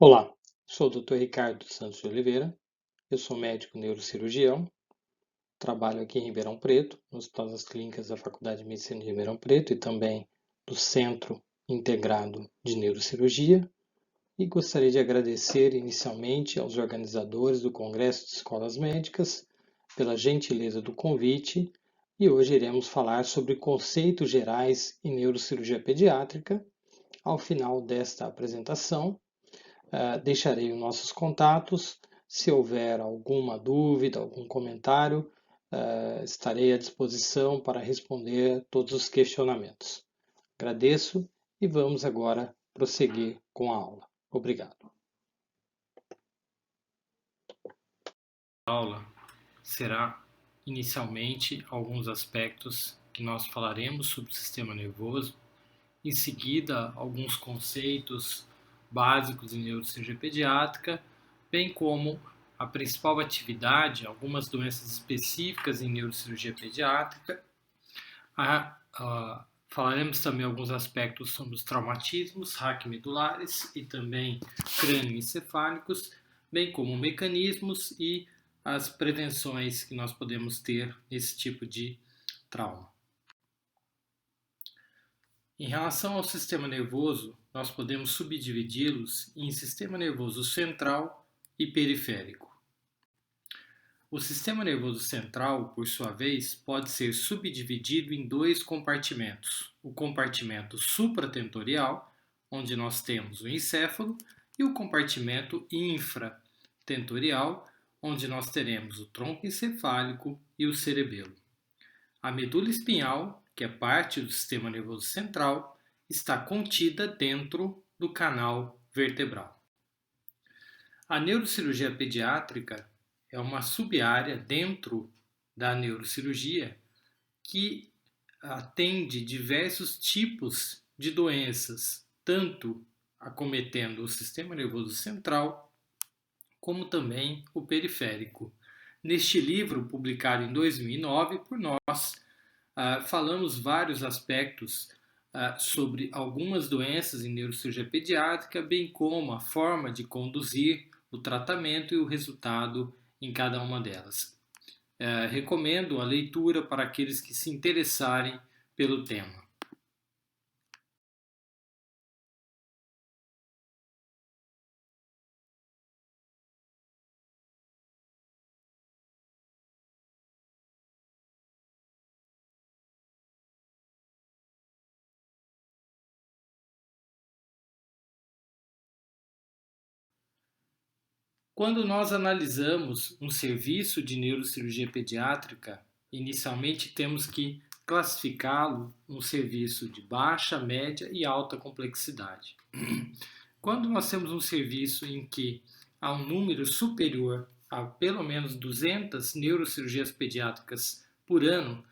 Olá, sou o Dr. Ricardo Santos de Oliveira, eu sou médico neurocirurgião, trabalho aqui em Ribeirão Preto, no Hospital das Clínicas da Faculdade de Medicina de Ribeirão Preto e também do Centro Integrado de Neurocirurgia, e gostaria de agradecer inicialmente aos organizadores do Congresso de Escolas Médicas pela gentileza do convite, e hoje iremos falar sobre conceitos gerais em neurocirurgia pediátrica. Ao final desta apresentação, deixarei os nossos contatos. Se houver alguma dúvida, algum comentário, estarei à disposição para responder todos os questionamentos. Agradeço e vamos agora prosseguir com a aula. Obrigado. A aula será inicialmente alguns aspectos que nós falaremos sobre o sistema nervoso, em seguida alguns conceitos básicos em neurocirurgia pediátrica, bem como a principal atividade, algumas doenças específicas em neurocirurgia pediátrica. Falaremos também alguns aspectos sobre os traumatismos raquimedulares e também crânioencefálicos, bem como mecanismos e as prevenções que nós podemos ter nesse tipo de trauma. Em relação ao sistema nervoso, nós podemos subdividi-los em sistema nervoso central e periférico. O sistema nervoso central, por sua vez, pode ser subdividido em dois compartimentos: o compartimento supratentorial, onde nós temos o encéfalo, e o compartimento infratentorial, onde nós teremos o tronco encefálico e o cerebelo. A medula espinhal, que é parte do sistema nervoso central, está contida dentro do canal vertebral. A neurocirurgia pediátrica é uma sub-área dentro da neurocirurgia que atende diversos tipos de doenças, tanto acometendo o sistema nervoso central, como também o periférico. Neste livro, publicado em 2009 por nós, falamos vários aspectos sobre algumas doenças em neurocirurgia pediátrica, bem como a forma de conduzir o tratamento e o resultado em cada uma delas. Recomendo a leitura para aqueles que se interessarem pelo tema. Quando nós analisamos um serviço de neurocirurgia pediátrica, inicialmente temos que classificá-lo um serviço de baixa, média e alta complexidade. Quando nós temos um serviço em que há um número superior a pelo menos 200 neurocirurgias pediátricas por ano,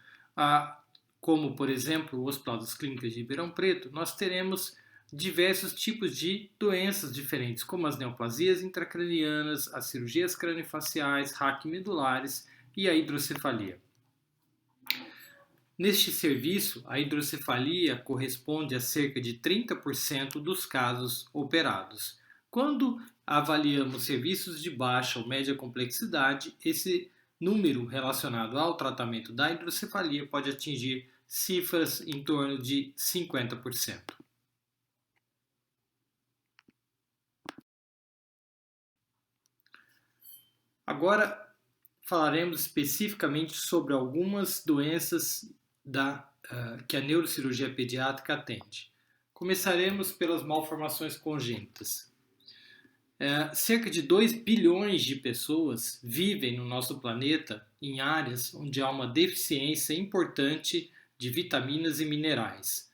como por exemplo o Hospital das Clínicas de Ribeirão Preto, nós teremos diversos tipos de doenças diferentes, como as neoplasias intracranianas, as cirurgias craniofaciais, raquimedulares e a hidrocefalia. Neste serviço, a hidrocefalia corresponde a cerca de 30% dos casos operados. Quando avaliamos serviços de baixa ou média complexidade, esse número relacionado ao tratamento da hidrocefalia pode atingir cifras em torno de 50%. Agora falaremos especificamente sobre algumas doenças que a neurocirurgia pediátrica atende. Começaremos pelas malformações congênitas. Cerca de 2 bilhões de pessoas vivem no nosso planeta em áreas onde há uma deficiência importante de vitaminas e minerais.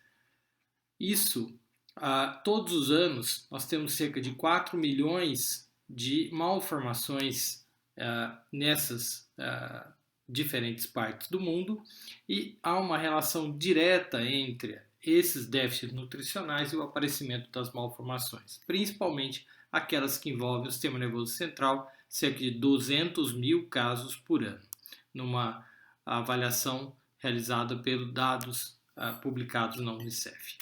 Isso, todos os anos, nós temos cerca de 4 milhões de malformações nessas diferentes partes do mundo, e há uma relação direta entre esses déficits nutricionais e o aparecimento das malformações, principalmente aquelas que envolvem o sistema nervoso central, cerca de 200 mil casos por ano, numa avaliação realizada pelos dados publicados na Unicef.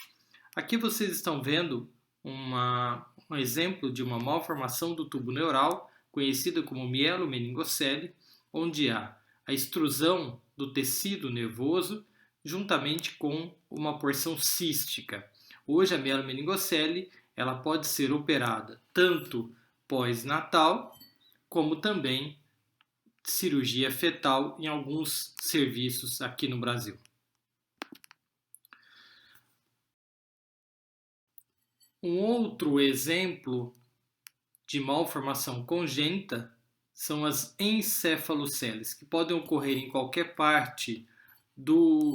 Aqui vocês estão vendo uma um exemplo de uma malformação do tubo neural, conhecida como mielomeningocele, onde há a extrusão do tecido nervoso juntamente com uma porção cística. Hoje a mielomeningocele ela pode ser operada tanto pós-natal como também cirurgia fetal em alguns serviços aqui no Brasil. Um outro exemplo de malformação congênita são as encefaloceles, que podem ocorrer em qualquer parte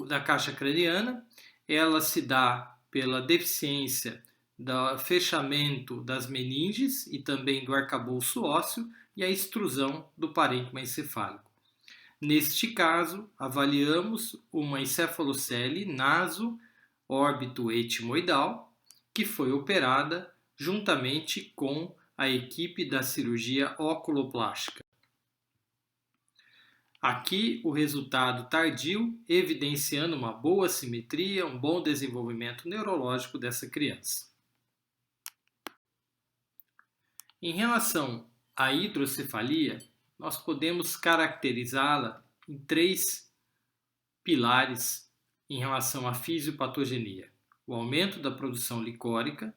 da caixa craniana. Ela se dá pela deficiência do fechamento das meninges e também do arcabouço ósseo e a extrusão do parênquima encefálico. Neste caso, avaliamos uma encefalocele naso-órbito-etimoidal, que foi operada juntamente com a equipe da cirurgia oculoplástica. Aqui o resultado tardio, evidenciando uma boa simetria, um bom desenvolvimento neurológico dessa criança. Em relação à hidrocefalia, nós podemos caracterizá-la em 3 pilares em relação à fisiopatogenia. O aumento da produção licórica,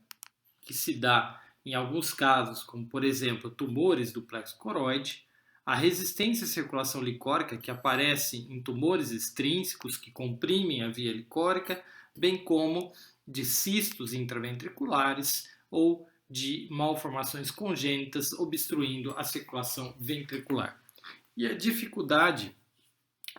que se dá em alguns casos, como por exemplo tumores do plexo coroide, a resistência à circulação licórica, que aparece em tumores extrínsecos que comprimem a via licórica, bem como de cistos intraventriculares ou de malformações congênitas obstruindo a circulação ventricular. E a dificuldade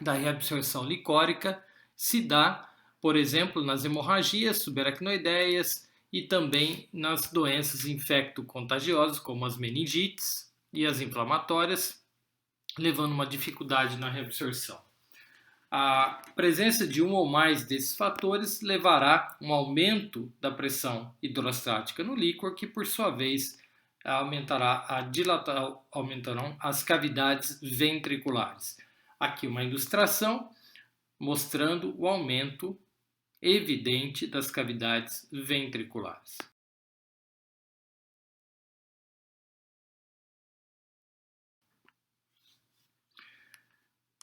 da reabsorção licórica se dá, por exemplo, nas hemorragias subaracnoideias e também nas doenças infecto-contagiosas, como as meningites e as inflamatórias, levando uma dificuldade na reabsorção. A presença de um ou mais desses fatores levará a um aumento da pressão hidrostática no líquor, que por sua vez aumentarão as cavidades ventriculares. Aqui uma ilustração mostrando o aumento evidente das cavidades ventriculares.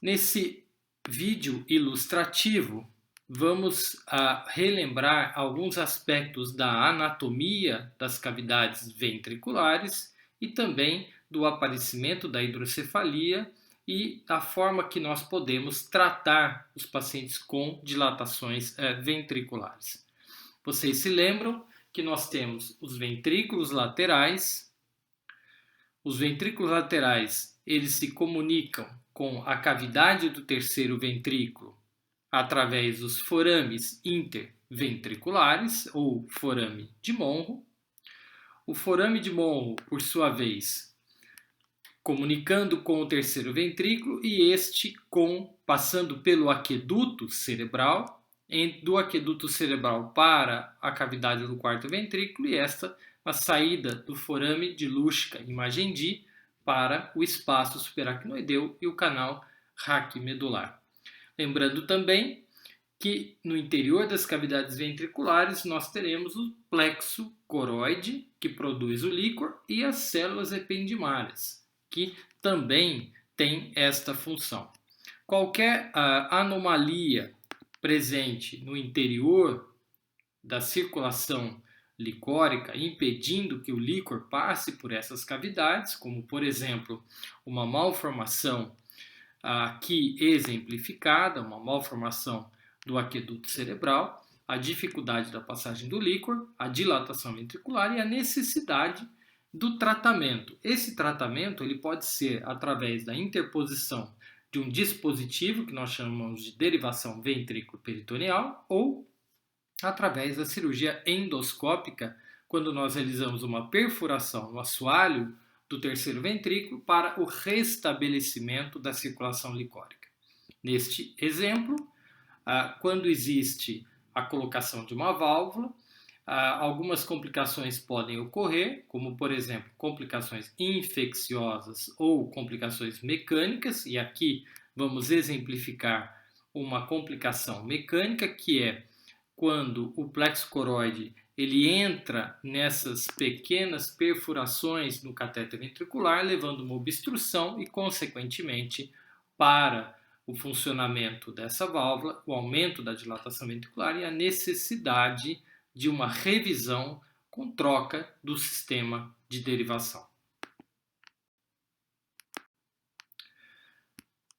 Nesse vídeo ilustrativo, vamos relembrar alguns aspectos da anatomia das cavidades ventriculares e também do aparecimento da hidrocefalia e da forma que nós podemos tratar os pacientes com dilatações ventriculares. Vocês se lembram que nós temos os ventrículos laterais. Os ventrículos laterais, eles se comunicam com a cavidade do terceiro ventrículo através dos forames interventriculares, ou forame de Monro. O forame de Monro, por sua vez, comunicando com o terceiro ventrículo e este passando pelo aqueduto cerebral, do aqueduto cerebral para a cavidade do quarto ventrículo e esta a saída do forame de Luschka em Magendie para o espaço subaracnoideu e o canal raquimedular. Lembrando também que no interior das cavidades ventriculares nós teremos o plexo coroide, que produz o líquor, e as células ependimárias, que também tem esta função. Qualquer anomalia presente no interior da circulação licórica, impedindo que o líquor passe por essas cavidades, como por exemplo uma malformação aqui exemplificada, uma malformação do aqueduto cerebral, a dificuldade da passagem do líquor, a dilatação ventricular e a necessidade do tratamento. Esse tratamento ele pode ser através da interposição de um dispositivo que nós chamamos de derivação ventrículo-peritoneal ou através da cirurgia endoscópica, quando nós realizamos uma perfuração no assoalho do terceiro ventrículo para o restabelecimento da circulação licórica. Neste exemplo, quando existe a colocação de uma válvula, algumas complicações podem ocorrer, como por exemplo complicações infecciosas ou complicações mecânicas, e aqui vamos exemplificar uma complicação mecânica que é quando o plexo coroide ele entra nessas pequenas perfurações no catéter ventricular, levando uma obstrução e, consequentemente, para o funcionamento dessa válvula, o aumento da dilatação ventricular e a necessidade de uma revisão com troca do sistema de derivação.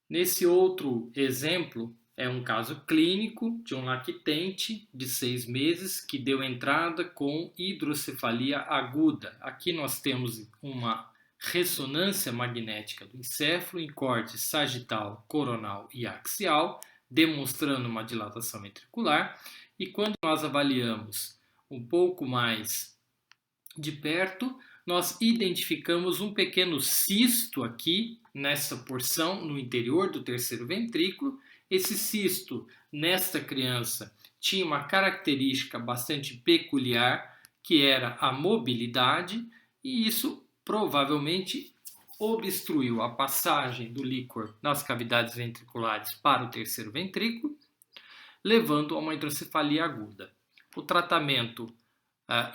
Nesse outro exemplo, é um caso clínico de um lactente de 6 meses que deu entrada com hidrocefalia aguda. Aqui nós temos uma ressonância magnética do encéfalo em corte sagital, coronal e axial, demonstrando uma dilatação ventricular. E quando nós avaliamos um pouco mais de perto, nós identificamos um pequeno cisto aqui nessa porção no interior do terceiro ventrículo. Esse cisto, nesta criança, tinha uma característica bastante peculiar, que era a mobilidade, e isso provavelmente obstruiu a passagem do líquor nas cavidades ventriculares para o terceiro ventrículo, levando a uma hidrocefalia aguda. O tratamento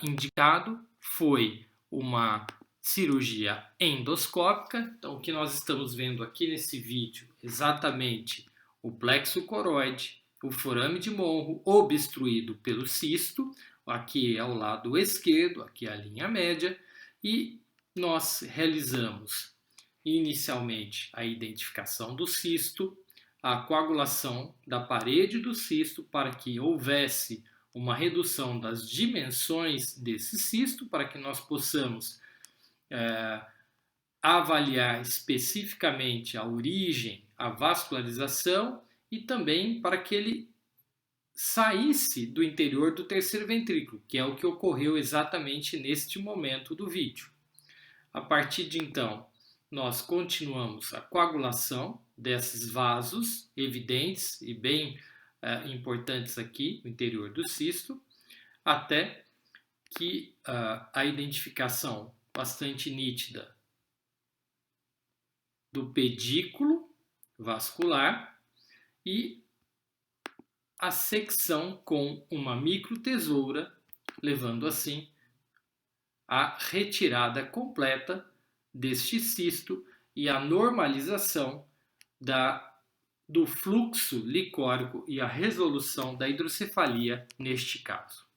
indicado foi uma cirurgia endoscópica. Então, o que nós estamos vendo aqui nesse vídeo, exatamente o plexo coroide, o forame de Monro obstruído pelo cisto, aqui é o lado esquerdo, aqui é a linha média, e nós realizamos inicialmente a identificação do cisto, a coagulação da parede do cisto para que houvesse uma redução das dimensões desse cisto, para que nós possamos avaliar especificamente a origem, a vascularização e também para que ele saísse do interior do terceiro ventrículo, que é o que ocorreu exatamente neste momento do vídeo. A partir de então, nós continuamos a coagulação desses vasos evidentes e bem importantes aqui no interior do cisto, até que a identificação bastante nítida do pedículo vascular e a secção com uma microtesoura, levando assim a retirada completa deste cisto e a normalização do fluxo licórico e a resolução da hidrocefalia neste caso.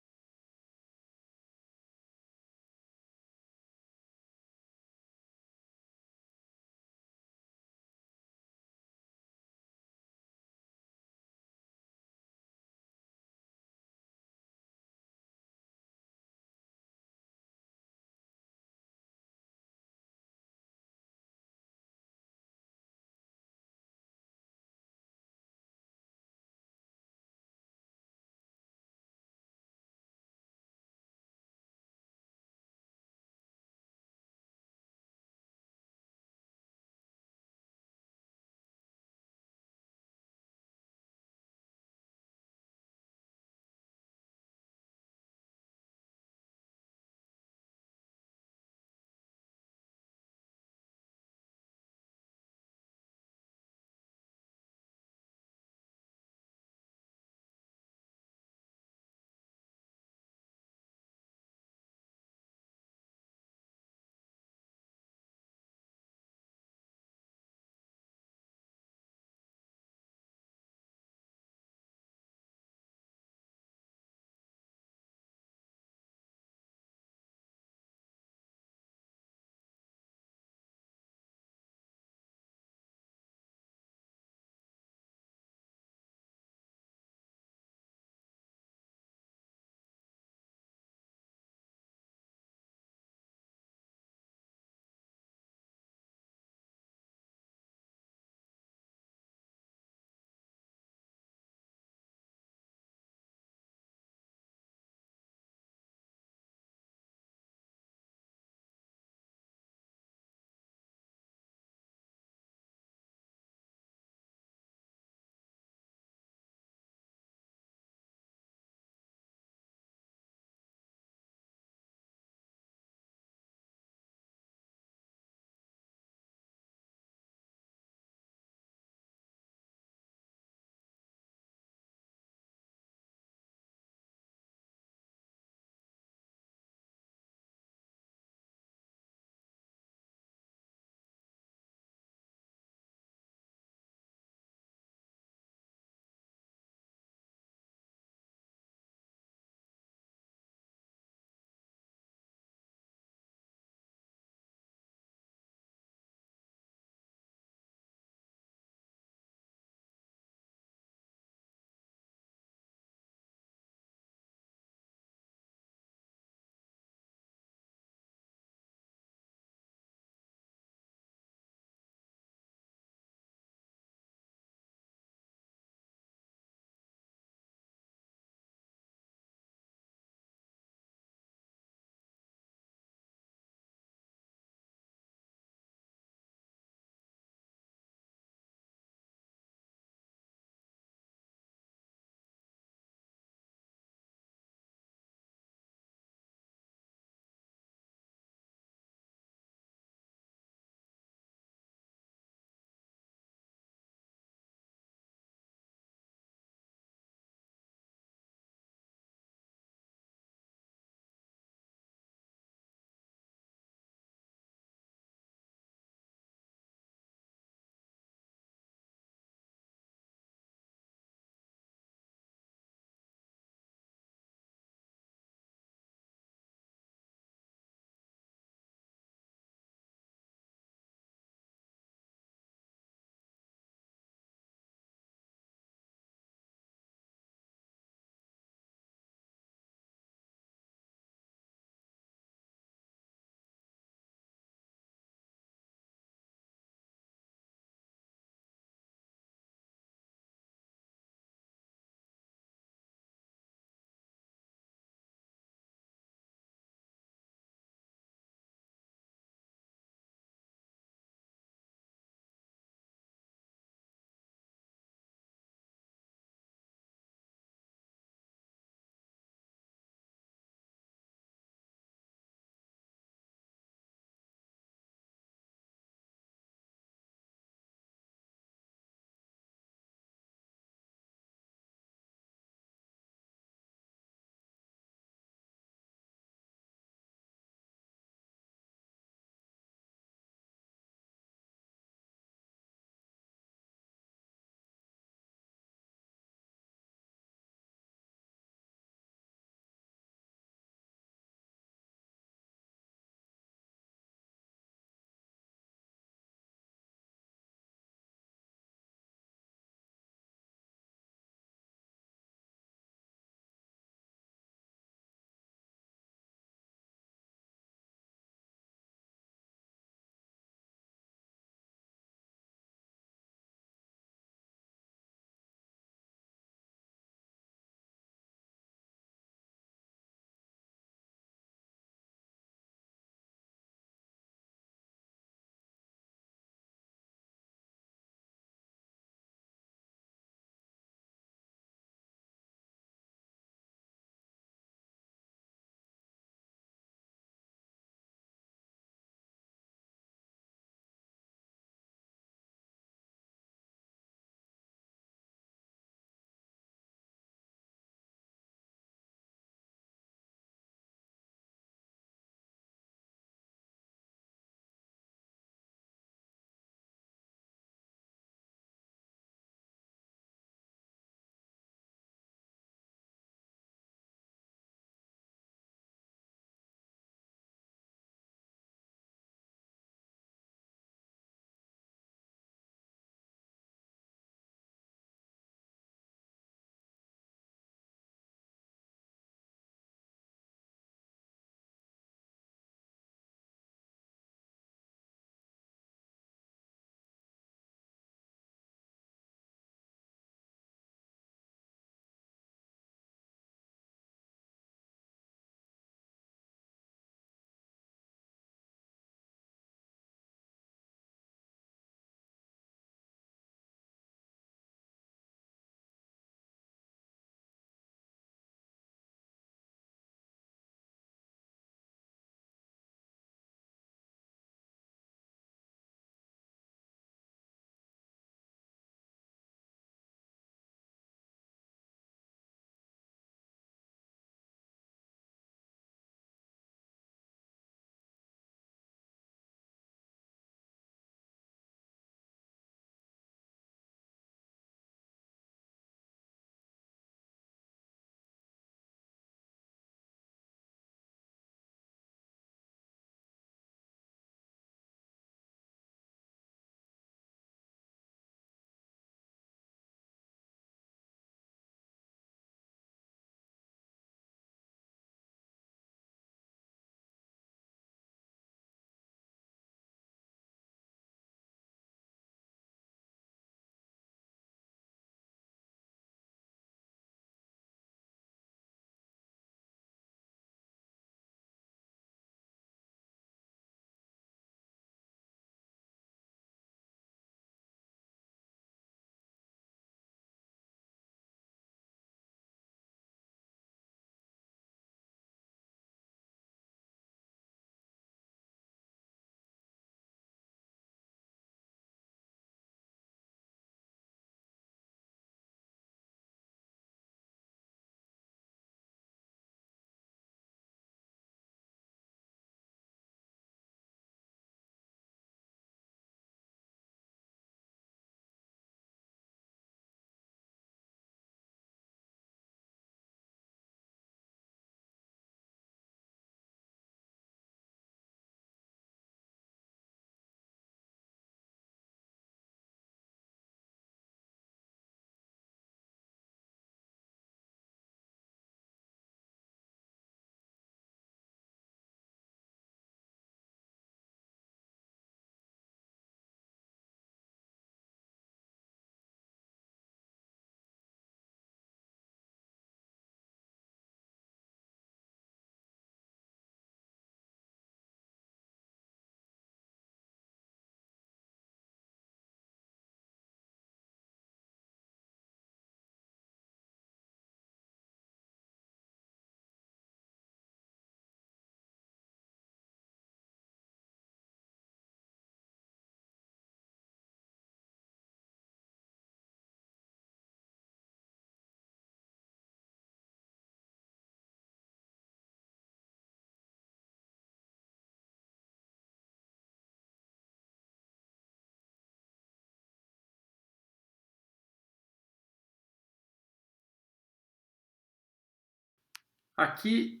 Aqui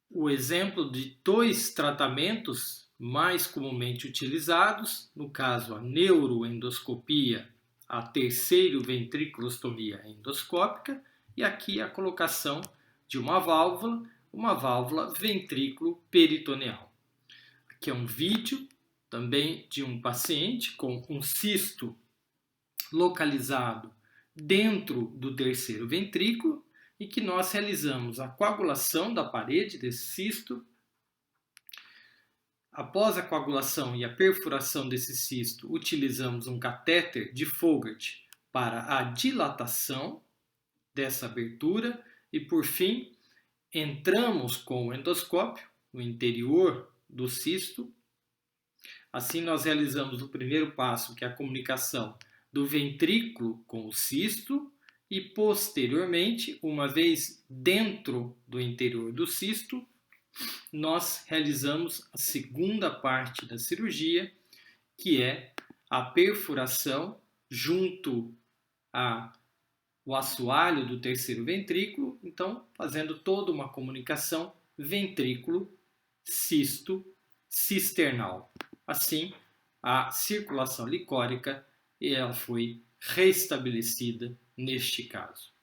o exemplo de dois tratamentos mais comumente utilizados, no caso a neuroendoscopia, a terceiro-ventriculostomia endoscópica, e aqui a colocação de uma válvula ventrículo-peritoneal. Aqui é um vídeo também de um paciente com um cisto localizado dentro do terceiro ventrículo e que nós realizamos a coagulação da parede desse cisto. Após a coagulação e a perfuração desse cisto, utilizamos um catéter de Fogarty para a dilatação dessa abertura e, por fim, entramos com o endoscópio no interior do cisto. Assim, nós realizamos o primeiro passo, que é a comunicação do ventrículo com o cisto, e posteriormente, uma vez dentro do interior do cisto, nós realizamos a segunda parte da cirurgia, que é a perfuração junto ao assoalho do terceiro ventrículo, então fazendo toda uma comunicação ventrículo-cisto-cisternal. Assim, a circulação licórica ela foi restabelecida neste caso.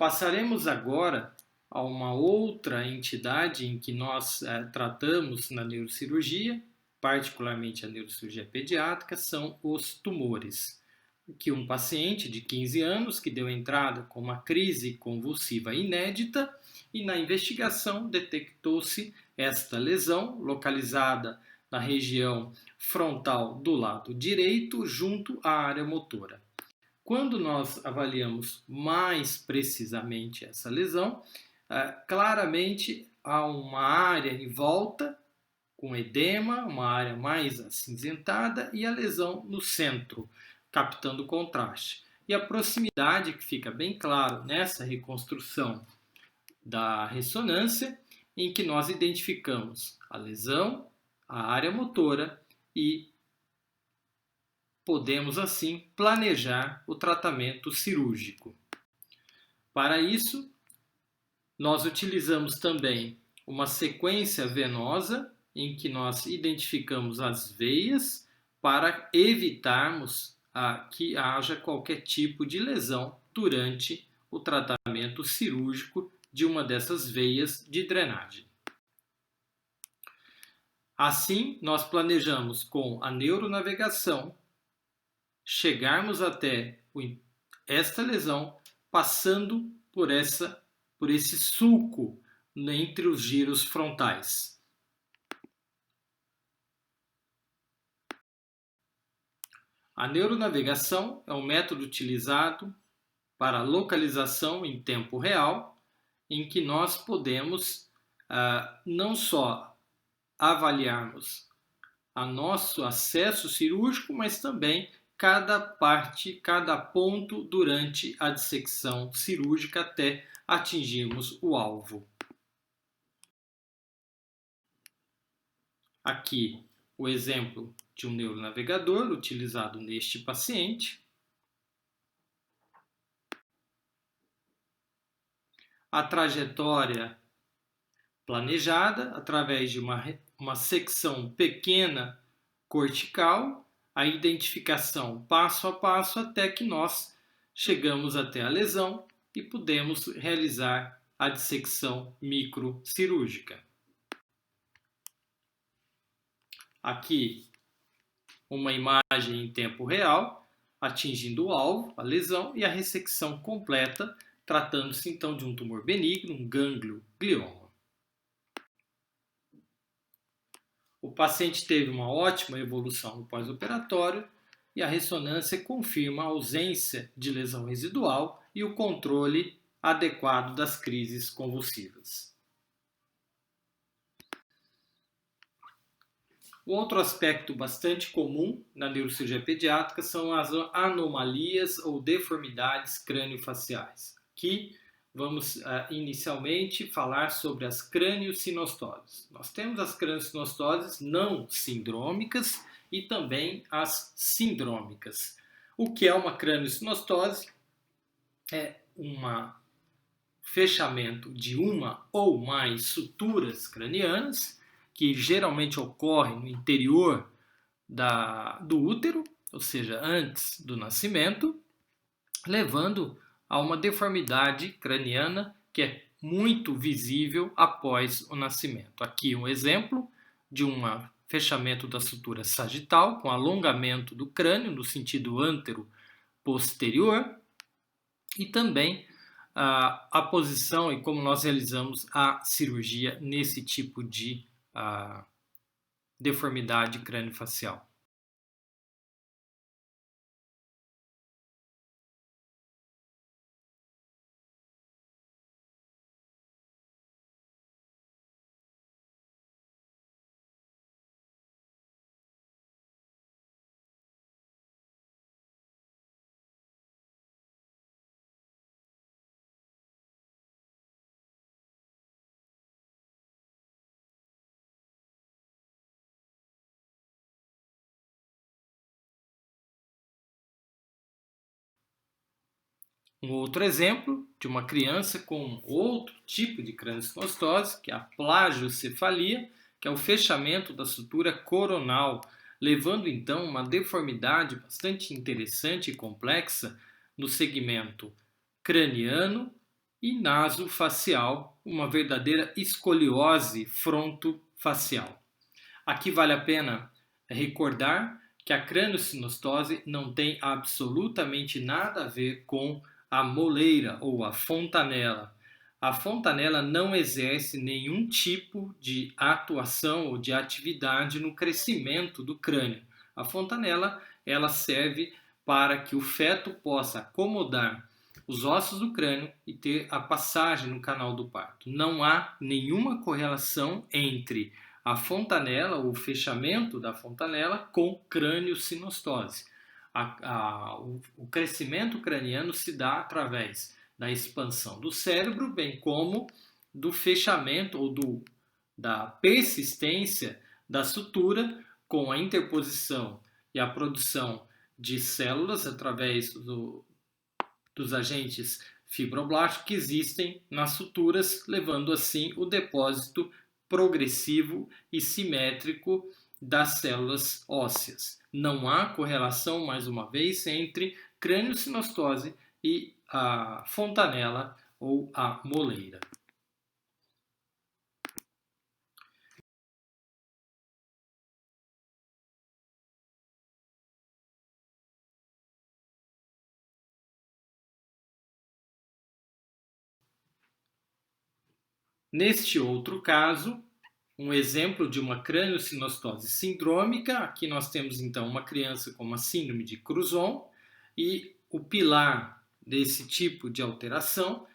Passaremos agora a uma outra entidade em que nós tratamos na neurocirurgia, particularmente a neurocirurgia pediátrica, são os tumores. Que um paciente de 15 anos que deu entrada com uma crise convulsiva inédita e na investigação detectou-se esta lesão localizada na região frontal do lado direito junto à área motora. Quando nós avaliamos mais precisamente essa lesão, claramente há uma área em volta com edema, uma área mais acinzentada e a lesão no centro, captando contraste. E a proximidade, que fica bem claro nessa reconstrução da ressonância, em que nós identificamos a lesão, a área motora e podemos assim planejar o tratamento cirúrgico. Para isso, nós utilizamos também uma sequência venosa em que nós identificamos as veias para evitarmos que haja qualquer tipo de lesão durante o tratamento cirúrgico de uma dessas veias de drenagem. Assim, nós planejamos com a neuronavegação chegarmos até esta lesão passando por esse sulco entre os giros frontais. A neuronavegação é um método utilizado para localização em tempo real, em que nós podemos não só avaliarmos o nosso acesso cirúrgico, mas também cada parte, cada ponto durante a dissecção cirúrgica até atingirmos o alvo. Aqui o exemplo de um neuronavegador utilizado neste paciente. A trajetória planejada através de uma secção pequena cortical, a identificação passo a passo até que nós chegamos até a lesão e podemos realizar a dissecção microcirúrgica. Aqui uma imagem em tempo real, atingindo o alvo, a lesão e a ressecção completa, tratando-se então de um tumor benigno, um gânglio-glioma. O paciente teve uma ótima evolução no pós-operatório e a ressonância confirma a ausência de lesão residual e o controle adequado das crises convulsivas. Um outro aspecto bastante comum na neurocirurgia pediátrica são as anomalias ou deformidades crâniofaciais. Aqui vamos inicialmente falar sobre as craniosinostoses. Nós temos as craniosinostoses não sindrômicas e também as sindrômicas. O que é uma craniosinostose? É um fechamento de uma ou mais suturas cranianas, que geralmente ocorre no interior do útero, ou seja, antes do nascimento, levando a uma deformidade craniana que é muito visível após o nascimento. Aqui um exemplo de um fechamento da sutura sagital com alongamento do crânio no sentido antero-posterior e também a posição e como nós realizamos a cirurgia nesse tipo de deformidade crâniofacial. Um outro exemplo de uma criança com outro tipo de craniosinostose, que é a plagiocefalia, que é o fechamento da sutura coronal, levando então uma deformidade bastante interessante e complexa no segmento craniano e nasofacial, uma verdadeira escoliose frontofacial. Aqui vale a pena recordar que a crâniosinostose não tem absolutamente nada a ver com a moleira ou a fontanela. A fontanela não exerce nenhum tipo de atuação ou de atividade no crescimento do crânio. A fontanela, ela serve para que o feto possa acomodar os ossos do crânio e ter a passagem no canal do parto. Não há nenhuma correlação entre a fontanela, o fechamento da fontanela, com crâniosinostose. O crescimento craniano se dá através da expansão do cérebro, bem como do fechamento ou da persistência da sutura com a interposição e a produção de células através dos agentes fibroblásticos que existem nas suturas, levando assim o depósito progressivo e simétrico das células ósseas. Não há correlação, mais uma vez, entre crâniosinostose e a fontanela ou a moleira. Neste outro caso, um exemplo de uma crâniosinostose sindrômica, aqui nós temos então uma criança com uma síndrome de Cruzon e o pilar desse tipo de alteração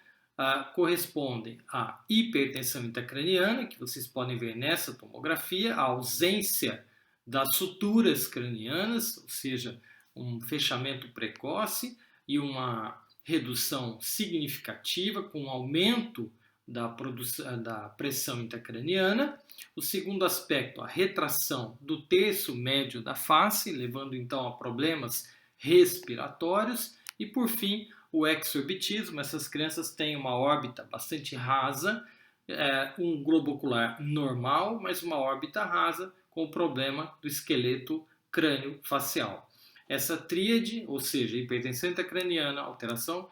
corresponde à hipertensão intracraniana, que vocês podem ver nessa tomografia, a ausência das suturas cranianas, ou seja, um fechamento precoce e uma redução significativa com um aumento da pressão intracraniana. O segundo aspecto, a retração do terço médio da face, levando então a problemas respiratórios. E por fim, o exorbitismo. Essas crianças têm uma órbita bastante rasa, um globo ocular normal, mas uma órbita rasa com o problema do esqueleto crânio-facial. Essa tríade, ou seja, hipertensão intracraniana, alteração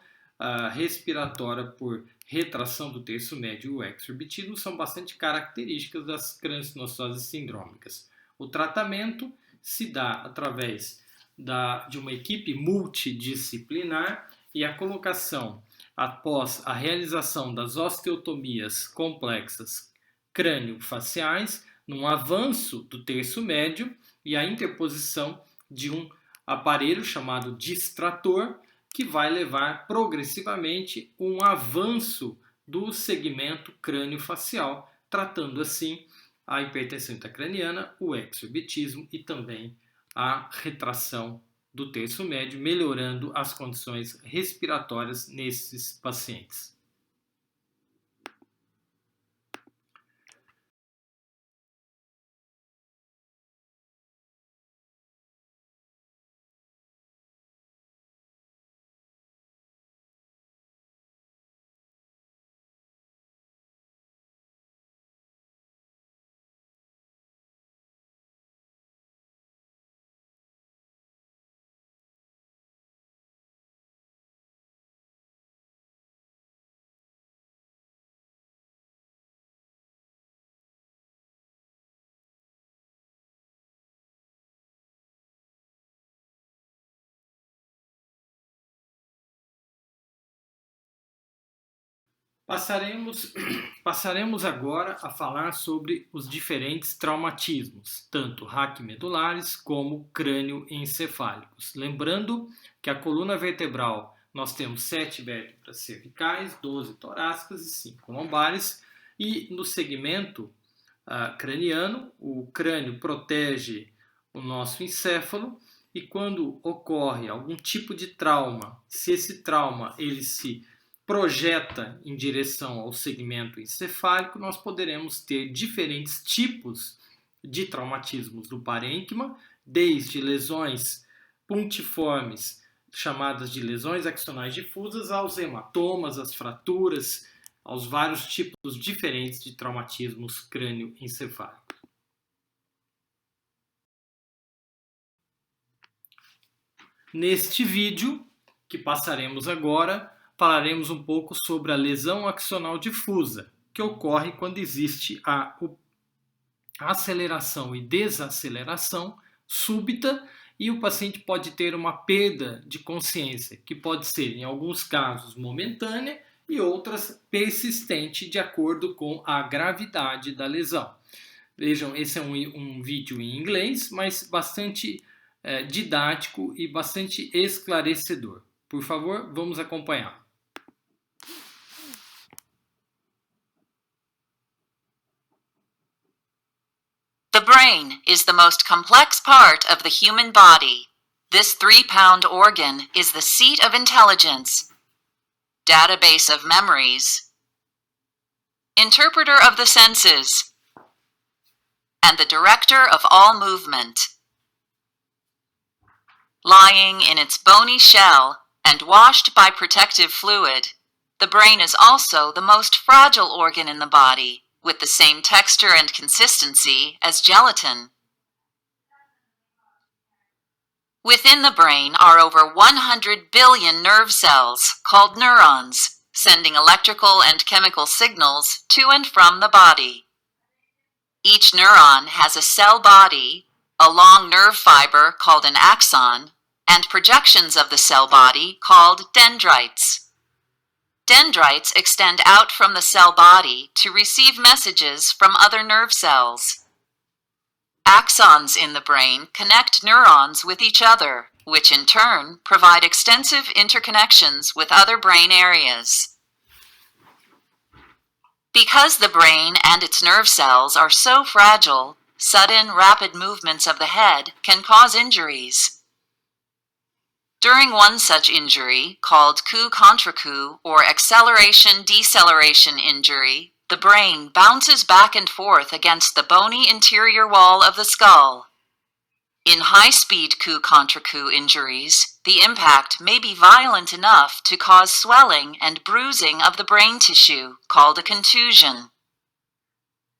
respiratória por retração do terço médio e o exorbitido são bastante características das crâniosinostoses sindrômicas. O tratamento se dá através de uma equipe multidisciplinar e a colocação, após a realização das osteotomias complexas crânio-faciais, num avanço do terço médio e a interposição de um aparelho chamado distrator, que vai levar progressivamente um avanço do segmento crânio-facial, tratando assim a hipertensão intracraniana, o exorbitismo e também a retração do terço médio, melhorando as condições respiratórias nesses pacientes. Passaremos agora a falar sobre os diferentes traumatismos, tanto raquimedulares como crânioencefálicos. Lembrando que a coluna vertebral nós temos 7 vértebras cervicais, 12 torácicas e 5 lombares, e no segmento craniano, o crânio protege o nosso encéfalo, e quando ocorre algum tipo de trauma, se esse trauma ele se projeta em direção ao segmento encefálico, nós poderemos ter diferentes tipos de traumatismos do parênquima, desde lesões puntiformes, chamadas de lesões axonais difusas, aos hematomas, às fraturas, aos vários tipos diferentes de traumatismos crânioencefálicos. Neste vídeo, que passaremos agora, falaremos um pouco sobre a lesão axonal difusa, que ocorre quando existe a aceleração e desaceleração súbita e o paciente pode ter uma perda de consciência, que pode ser, em alguns casos, momentânea e outras persistente, de acordo com a gravidade da lesão. Vejam, esse é um vídeo em inglês, mas bastante didático e bastante esclarecedor. Por favor, vamos acompanhar. The brain is the most complex part of the human body. This 3-pound organ is the seat of intelligence, database of memories, interpreter of the senses, and the director of all movement. Lying in its bony shell and washed by protective fluid, the brain is also the most fragile organ in the body, with the same texture and consistency as gelatin. Within the brain are over 100 billion nerve cells, called neurons, sending electrical and chemical signals to and from the body. Each neuron has a cell body, a long nerve fiber called an axon, and projections of the cell body called dendrites. Dendrites extend out from the cell body to receive messages from other nerve cells. Axons in the brain connect neurons with each other, which in turn provide extensive interconnections with other brain areas. Because the brain and its nerve cells are so fragile, sudden, rapid movements of the head can cause injuries. During one such injury, called coup contre coup or acceleration-deceleration injury, the brain bounces back and forth against the bony interior wall of the skull. In high-speed coup contre coup injuries, the impact may be violent enough to cause swelling and bruising of the brain tissue, called a contusion.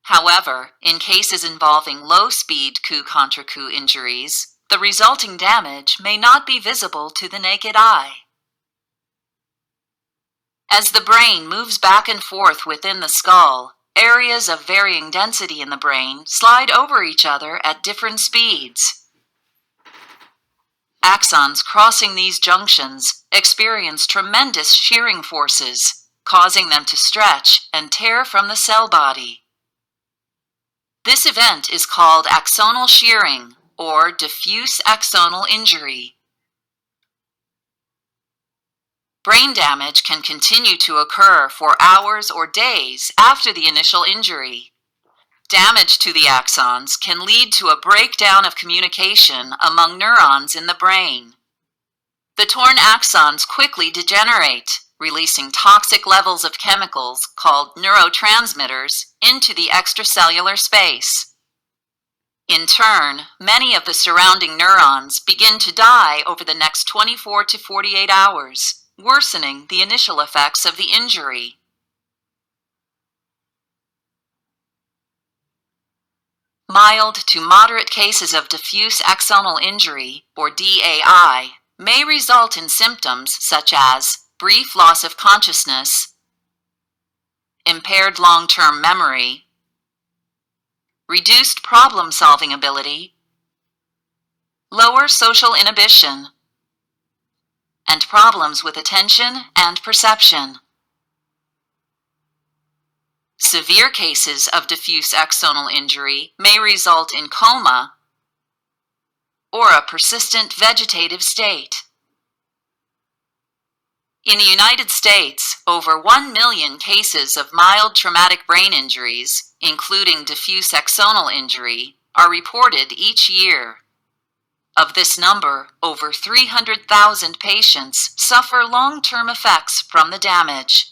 However, in cases involving low-speed coup contre coup injuries, the resulting damage may not be visible to the naked eye. As the brain moves back and forth within the skull, areas of varying density in the brain slide over each other at different speeds. Axons crossing these junctions experience tremendous shearing forces, causing them to stretch and tear from the cell body. This event is called axonal shearing, or diffuse axonal injury. Brain damage can continue to occur for hours or days after the initial injury. Damage to the axons can lead to a breakdown of communication among neurons in the brain. The torn axons quickly degenerate, releasing toxic levels of chemicals called neurotransmitters into the extracellular space. In turn, many of the surrounding neurons begin to die over the next 24 to 48 hours, worsening the initial effects of the injury. Mild to moderate cases of diffuse axonal injury, or DAI, may result in symptoms such as brief loss of consciousness, impaired long-term memory, reduced problem-solving ability, lower social inhibition, and problems with attention and perception. Severe cases of diffuse axonal injury may result in coma or a persistent vegetative state. In the United States, over 1 million cases of mild traumatic brain injuries, including diffuse axonal injury, are reported each year. Of this number, over 300,000 patients suffer long-term effects from the damage.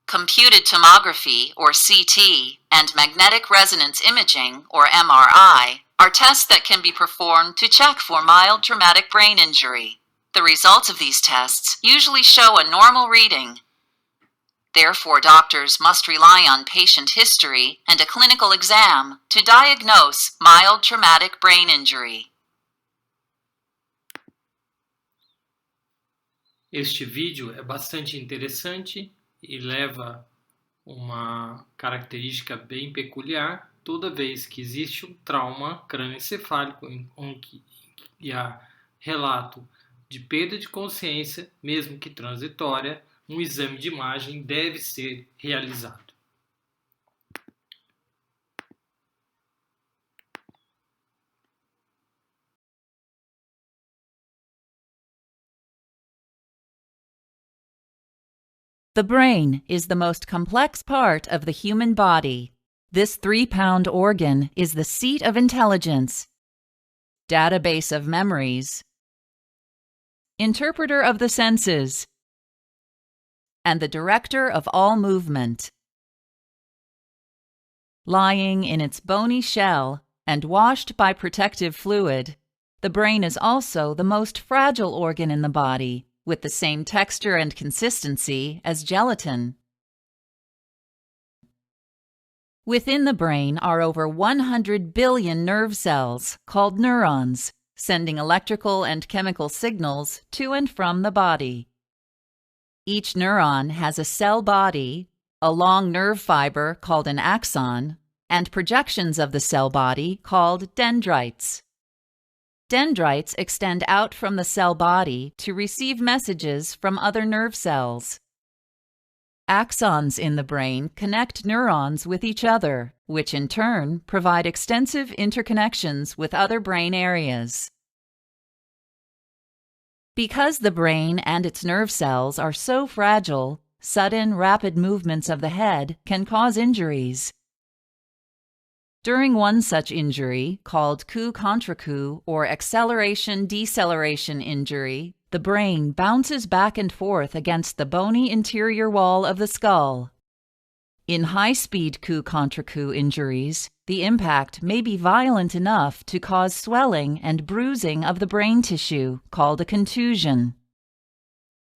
Computed tomography, or CT, and magnetic resonance imaging, or MRI, are tests that can be performed to check for mild traumatic brain injury. The results of these tests usually show a normal reading. Therefore, doctors must rely on patient history and a clinical exam to diagnose mild traumatic brain injury. Este vídeo é bastante interessante e leva uma característica bem peculiar toda vez que existe um trauma crânioencefálico em que há relato de perda de consciência, mesmo que transitória, um exame de imagem deve ser realizado. The brain is the most complex part of the human body. This 3-pound organ is the seat of intelligence, database of memories, interpreter of the senses, and the director of all movement. Lying in its bony shell and washed by protective fluid, the brain is also the most fragile organ in the body, with the same texture and consistency as gelatin. Within the brain are over 100 billion nerve cells, called neurons, sending electrical and chemical signals to and from the body. Each neuron has a cell body, a long nerve fiber called an axon, and projections of the cell body called dendrites. Dendrites extend out from the cell body to receive messages from other nerve cells. Axons in the brain connect neurons with each other, which in turn provide extensive interconnections with other brain areas. Because the brain and its nerve cells are so fragile, sudden, rapid movements of the head can cause injuries. During one such injury, called coup contre coup or acceleration-deceleration injury, the brain bounces back and forth against the bony interior wall of the skull. In high-speed coup contre coup injuries, the impact may be violent enough to cause swelling and bruising of the brain tissue, called a contusion.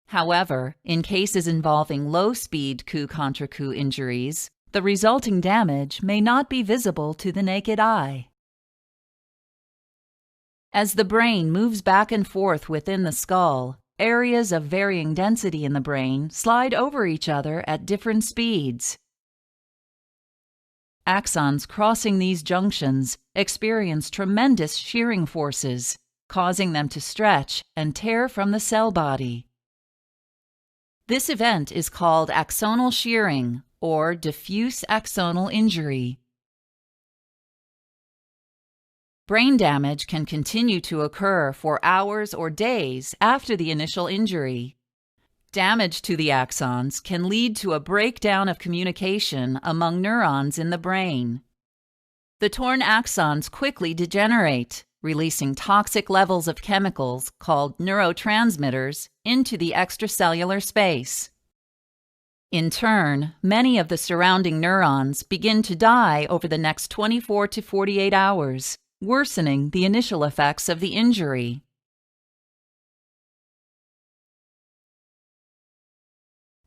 However, in cases involving low-speed coup contre coup injuries, the resulting damage may not be visible to the naked eye. As the brain moves back and forth within the skull, areas of varying density in the brain slide over each other at different speeds. Axons crossing these junctions experience tremendous shearing forces, causing them to stretch and tear from the cell body. This event is called axonal shearing, or diffuse axonal injury. Brain damage can continue to occur for hours or days after the initial injury. Damage to the axons can lead to a breakdown of communication among neurons in the brain. The torn axons quickly degenerate, releasing toxic levels of chemicals called neurotransmitters into the extracellular space. In turn, many of the surrounding neurons begin to die over the next 24 to 48 hours, worsening the initial effects of the injury.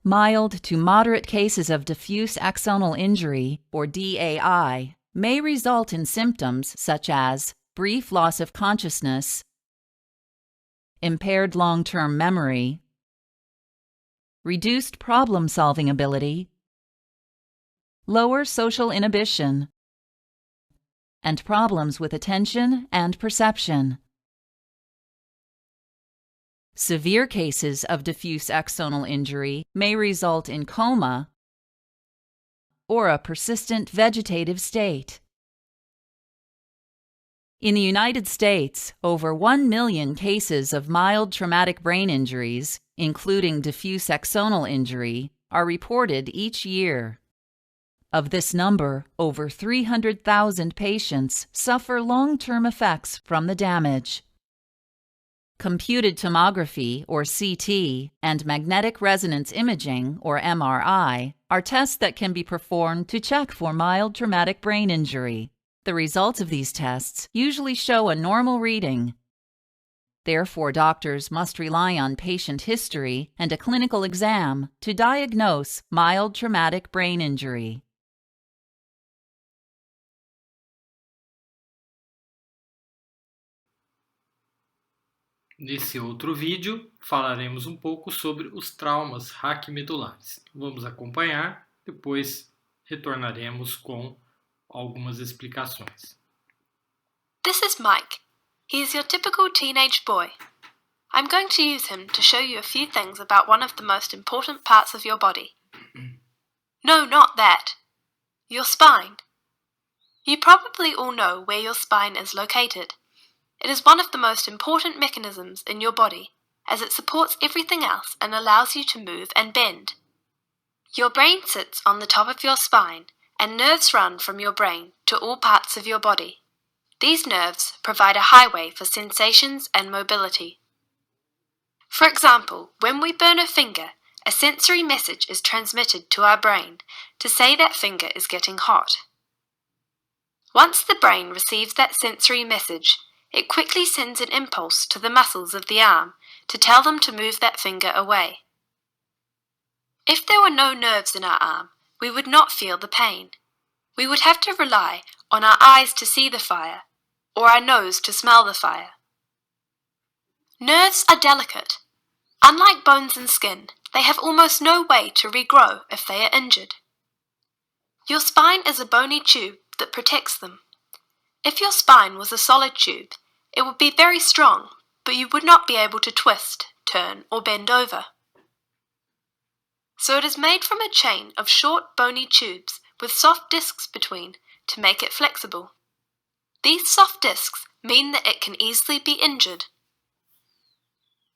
Mild to moderate cases of diffuse axonal injury, or DAI, may result in symptoms such as brief loss of consciousness, impaired long-term memory, reduced problem-solving ability, lower social inhibition, and problems with attention and perception. Severe cases of diffuse axonal injury may result in coma or a persistent vegetative state. In the United States, over 1 million cases of mild traumatic brain injuries, including diffuse axonal injury, are reported each year. Of this number, over 300,000 patients suffer long-term effects from the damage. Computed tomography, or CT, and magnetic resonance imaging, or MRI, are tests that can be performed to check for mild traumatic brain injury. The results of these tests usually show a normal reading. Therefore, doctors must rely on patient history and a clinical exam to diagnose mild traumatic brain injury. Nesse outro vídeo, falaremos um pouco sobre os traumas raquimedulares. Vamos acompanhar, depois retornaremos com algumas explicações. This is Mike. He is your typical teenage boy. I'm going to use him to show you a few things about one of the most important parts of your body. No, not that. Your spine. You probably all know where your spine is located. It is one of the most important mechanisms in your body, as it supports everything else and allows you to move and bend. Your brain sits on the top of your spine, and nerves run from your brain to all parts of your body. These nerves provide a highway for sensations and mobility. For example, when we burn a finger, a sensory message is transmitted to our brain to say that finger is getting hot. Once the brain receives that sensory message, it quickly sends an impulse to the muscles of the arm to tell them to move that finger away. If there were no nerves in our arm, we would not feel the pain. We would have to rely on our eyes to see the fire, or our nose to smell the fire. Nerves are delicate. Unlike bones and skin, they have almost no way to regrow if they are injured. Your spine is a bony tube that protects them. If your spine was a solid tube, it would be very strong, but you would not be able to twist, turn, or bend over. So it is made from a chain of short bony tubes with soft discs between to make it flexible. These soft discs mean that it can easily be injured.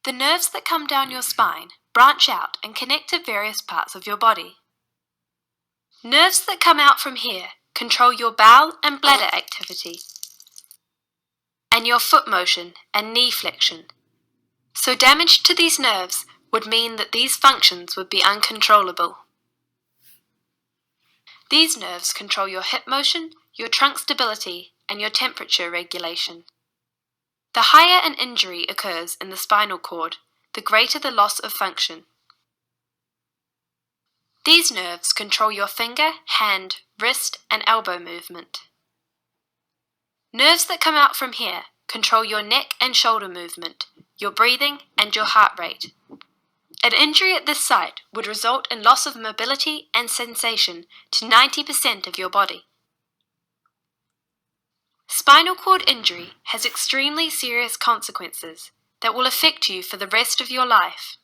The nerves that come down your spine branch out and connect to various parts of your body. Nerves that come out from here control your bowel and bladder activity, and your foot motion and knee flexion. So damage to these nerves would mean that these functions would be uncontrollable. These nerves control your hip motion, your trunk stability, and your temperature regulation. The higher an injury occurs in the spinal cord, the greater the loss of function. These nerves control your finger, hand, wrist, and elbow movement. Nerves that come out from here control your neck and shoulder movement, your breathing, and your heart rate. An injury at this site would result in loss of mobility and sensation to 90% of your body. Spinal cord injury has extremely serious consequences that will affect you for the rest of your life.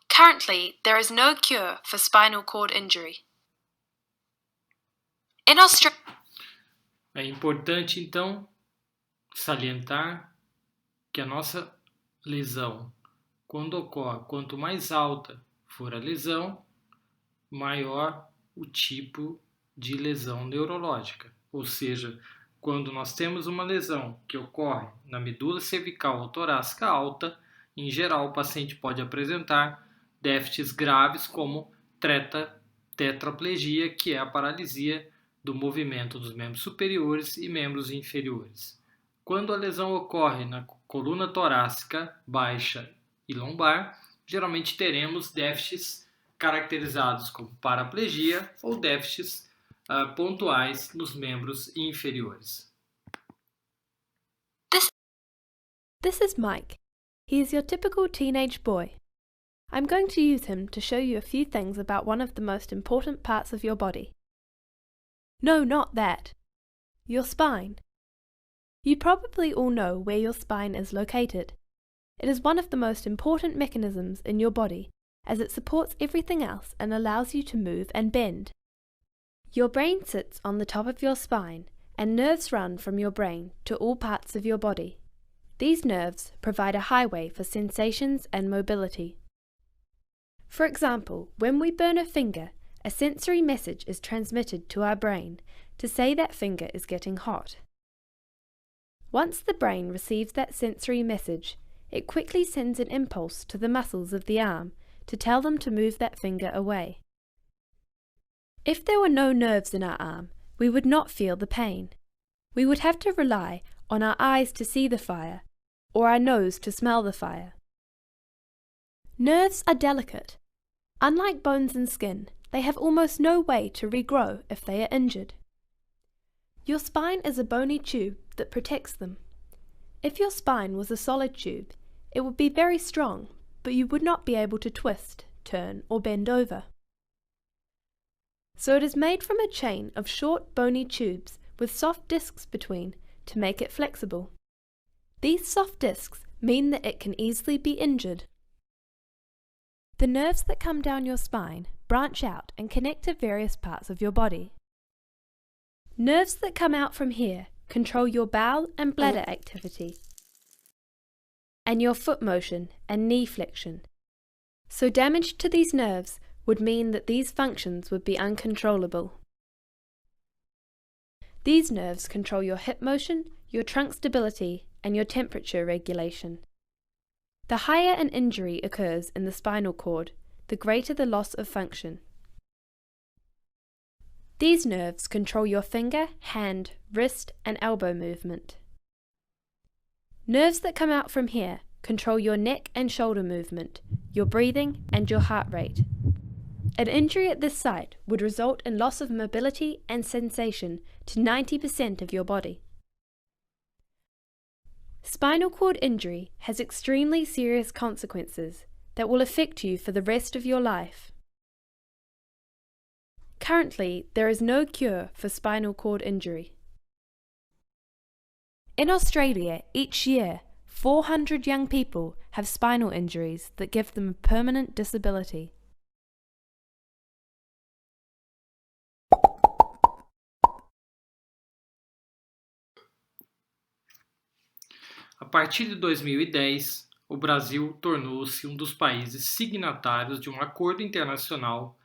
Currently, there is no cure for spinal cord injury. In Australia, É importante, então, salientar que a nossa lesão, quando ocorre, quanto mais alta for a lesão, maior o tipo de lesão neurológica. Ou seja, quando nós temos uma lesão que ocorre na medula cervical ou torácica alta, em geral o paciente pode apresentar déficits graves como tetraplegia, que é a paralisia do movimento dos membros superiores e membros inferiores. Quando a lesão ocorre na coluna torácica baixa e lombar, geralmente teremos déficits caracterizados como paraplegia ou déficits pontuais nos membros inferiores. This is Mike. He is your typical teenage boy. I'm going to use him to show you a few things about one of the most important parts of your body. No, not that. Your spine. You probably all know where your spine is located. It is one of the most important mechanisms in your body, as it supports everything else and allows you to move and bend. Your brain sits on the top of your spine, and nerves run from your brain to all parts of your body. These nerves provide a highway for sensations and mobility. For example, when we burn a finger, a sensory message is transmitted to our brain to say that finger is getting hot. Once the brain receives that sensory message, it quickly sends an impulse to the muscles of the arm to tell them to move that finger away. If there were no nerves in our arm, we would not feel the pain. We would have to rely on our eyes to see the fire, or our nose to smell the fire. Nerves are delicate. Unlike bones and skin, they have almost no way to regrow if they are injured. Your spine is a bony tube that protects them. If your spine was a solid tube, it would be very strong, but you would not be able to twist, turn, or bend over. So it is made from a chain of short bony tubes with soft discs between to make it flexible. These soft discs mean that it can easily be injured. The nerves that come down your spine branch out and connect to various parts of your body. Nerves that come out from here control your bowel and bladder activity, and your foot motion and knee flexion. So damage to these nerves would mean that these functions would be uncontrollable. These nerves control your hip motion, your trunk stability, and your temperature regulation. The higher an injury occurs in the spinal cord, the greater the loss of function. These nerves control your finger, hand, wrist, and elbow movement. Nerves that come out from here control your neck and shoulder movement, your breathing, and your heart rate. An injury at this site would result in loss of mobility and sensation to 90% of your body. Spinal cord injury has extremely serious consequences that will affect you for the rest of your life. Currently, there is no cure for spinal cord injury. In Australia, each year, 400 young people have spinal injuries that give them a permanent disability. A partir de 2010, o Brasil tornou-se um dos países signatários de um acordo internacional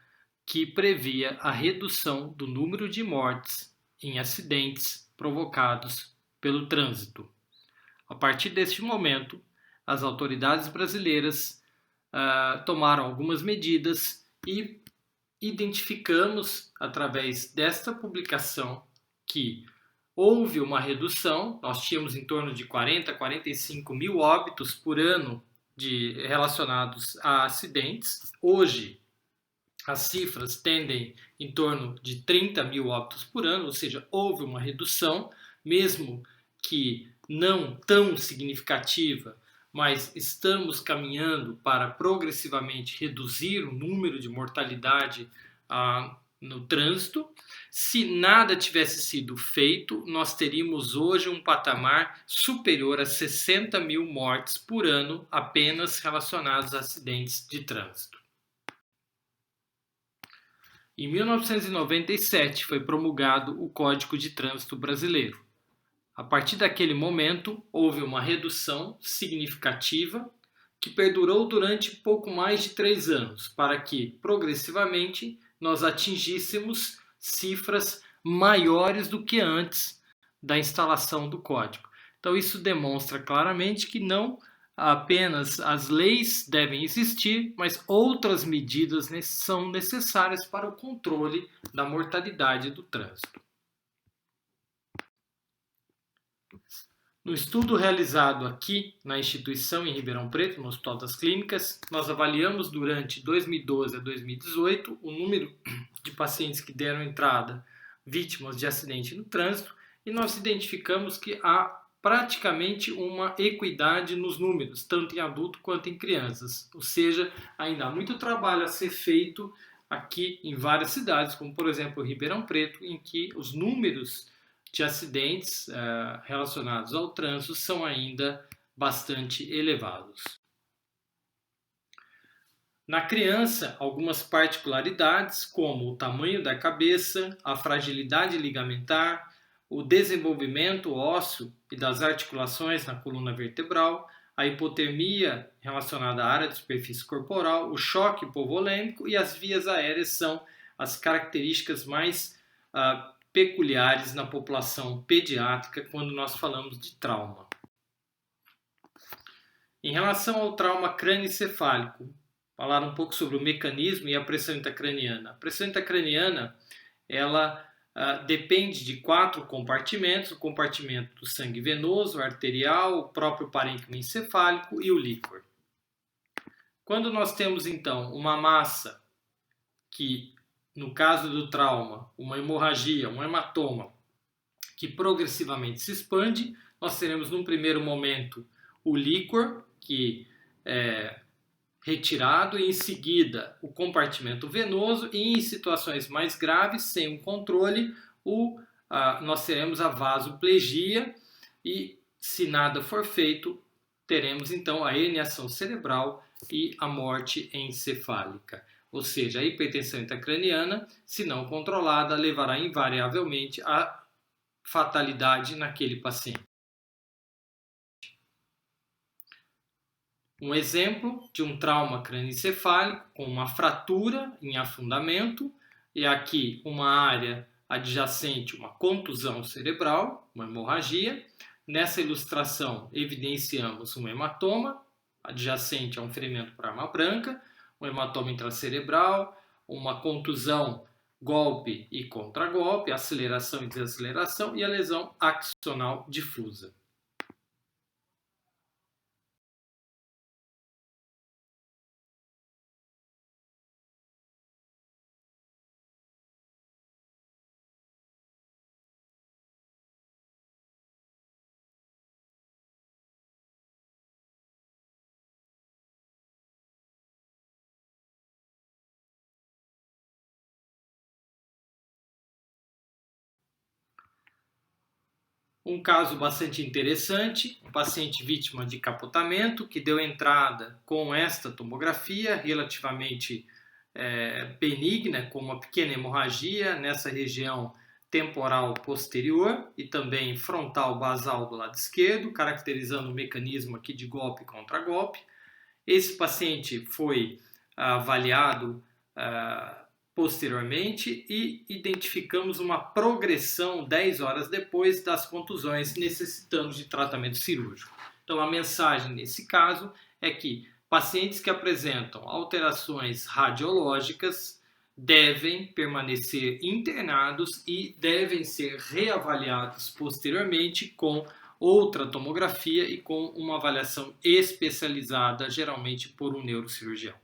que previa a redução do número de mortes em acidentes provocados pelo trânsito. A partir deste momento, as autoridades brasileiras tomaram algumas medidas e identificamos, através desta publicação, que houve uma redução. Nós tínhamos em torno de 40 a 45 mil óbitos por ano relacionados a acidentes. Hoje, as cifras tendem em torno de 30 mil óbitos por ano, ou seja, houve uma redução, mesmo que não tão significativa, mas estamos caminhando para progressivamente reduzir o número de mortalidade no trânsito. Se nada tivesse sido feito, nós teríamos hoje um patamar superior a 60 mil mortes por ano apenas relacionados a acidentes de trânsito. Em 1997 foi promulgado o Código de Trânsito Brasileiro. A partir daquele momento, houve uma redução significativa que perdurou durante pouco mais de 3 anos, para que, progressivamente, nós atingíssemos cifras maiores do que antes da instalação do código. Então, isso demonstra claramente que não apenas as leis devem existir, mas outras medidas são necessárias para o controle da mortalidade do trânsito. No estudo realizado aqui na instituição em Ribeirão Preto, no Hospital das Clínicas, nós avaliamos durante 2012 a 2018 o número de pacientes que deram entrada vítimas de acidente no trânsito e nós identificamos que há praticamente uma equidade nos números, tanto em adulto quanto em crianças. Ou seja, ainda há muito trabalho a ser feito aqui em várias cidades, como por exemplo Ribeirão Preto, em que os números de acidentes relacionados ao trânsito são ainda bastante elevados. Na criança, algumas particularidades, como o tamanho da cabeça, a fragilidade ligamentar, o desenvolvimento ósseo e das articulações na coluna vertebral, a hipotermia relacionada à área de superfície corporal, o choque hipovolêmico e as vias aéreas são as características mais peculiares na população pediátrica quando nós falamos de trauma. Em relação ao trauma crânioencefálico, falar um pouco sobre o mecanismo e a pressão intracraniana. A pressão intracraniana, ela depende de 4 compartimentos: o compartimento do sangue venoso, o arterial, o próprio parênquima encefálico e o líquor. Quando nós temos então uma massa que, no caso do trauma, uma hemorragia, um hematoma, que progressivamente se expande, nós teremos num primeiro momento o líquor, que é retirado, e em seguida o compartimento venoso, e em situações mais graves, sem um controle, nós teremos a vasoplegia, e se nada for feito, teremos então a herniação cerebral e a morte encefálica. Ou seja, a hipertensão intracraniana, se não controlada, levará invariavelmente à fatalidade naquele paciente. Um exemplo de um trauma crânioencefálico com uma fratura em afundamento, e aqui uma área adjacente, uma contusão cerebral, uma hemorragia. Nessa ilustração evidenciamos um hematoma adjacente a um ferimento por arma branca, um hematoma intracerebral, uma contusão golpe e contragolpe, aceleração e desaceleração, e a lesão axonal difusa. Um caso bastante interessante, um paciente vítima de capotamento que deu entrada com esta tomografia relativamente benigna, com uma pequena hemorragia nessa região temporal posterior e também frontal basal do lado esquerdo, caracterizando o mecanismo aqui de golpe contra golpe. Esse paciente foi avaliado posteriormente e identificamos uma progressão 10 horas depois das contusões, necessitando de tratamento cirúrgico. Então, a mensagem nesse caso é que pacientes que apresentam alterações radiológicas devem permanecer internados e devem ser reavaliados posteriormente com outra tomografia e com uma avaliação especializada, geralmente por um neurocirurgião.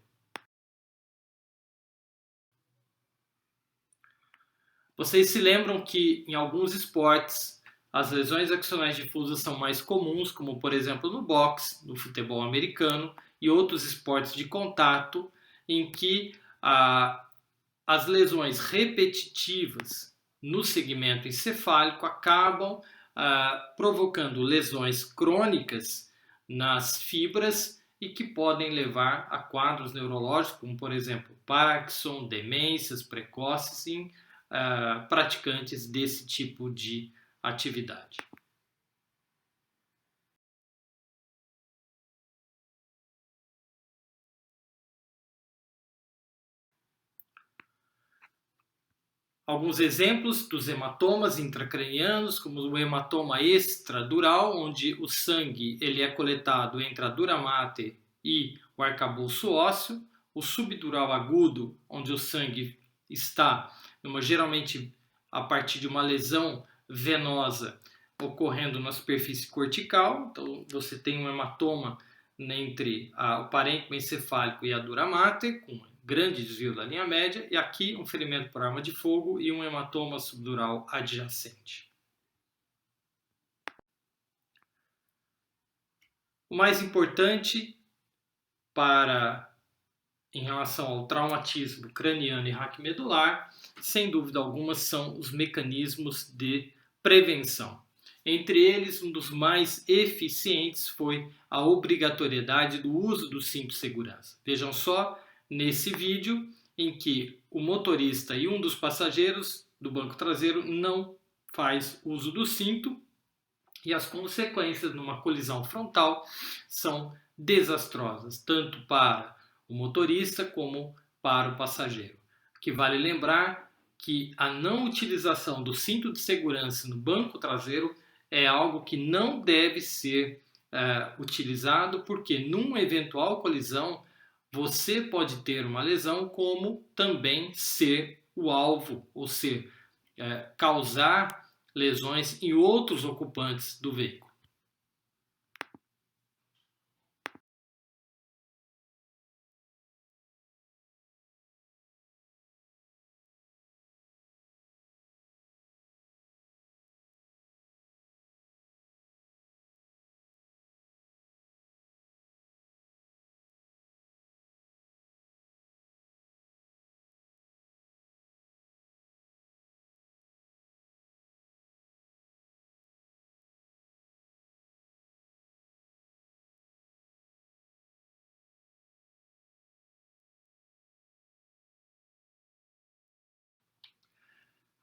Vocês se lembram que em alguns esportes as lesões axonais difusas são mais comuns, como por exemplo no boxe, no futebol americano e outros esportes de contato, em que as lesões repetitivas no segmento encefálico acabam provocando lesões crônicas nas fibras e que podem levar a quadros neurológicos, como por exemplo Parkinson, demências precoces em praticantes desse tipo de atividade. Alguns exemplos dos hematomas intracranianos, como o hematoma extradural, onde o sangue ele é coletado entre a dura mater e o arcabouço ósseo, o subdural agudo, onde o sangue está geralmente a partir de uma lesão venosa ocorrendo na superfície cortical. Então você tem um hematoma entre o parênquima encefálico e a dura mater, com grande desvio da linha média, e aqui um ferimento por arma de fogo e um hematoma subdural adjacente. O mais importante em relação ao traumatismo craniano e raquimedular, sem dúvida alguma, são os mecanismos de prevenção. Entre eles, um dos mais eficientes foi a obrigatoriedade do uso do cinto de segurança. Vejam só nesse vídeo em que o motorista e um dos passageiros do banco traseiro não faz uso do cinto e as consequências numa colisão frontal são desastrosas, tanto para o motorista como para o passageiro. Que vale lembrar que a não utilização do cinto de segurança no banco traseiro é algo que não deve ser utilizado, porque numa eventual colisão você pode ter uma lesão, como também ser o alvo, ou causar lesões em outros ocupantes do veículo.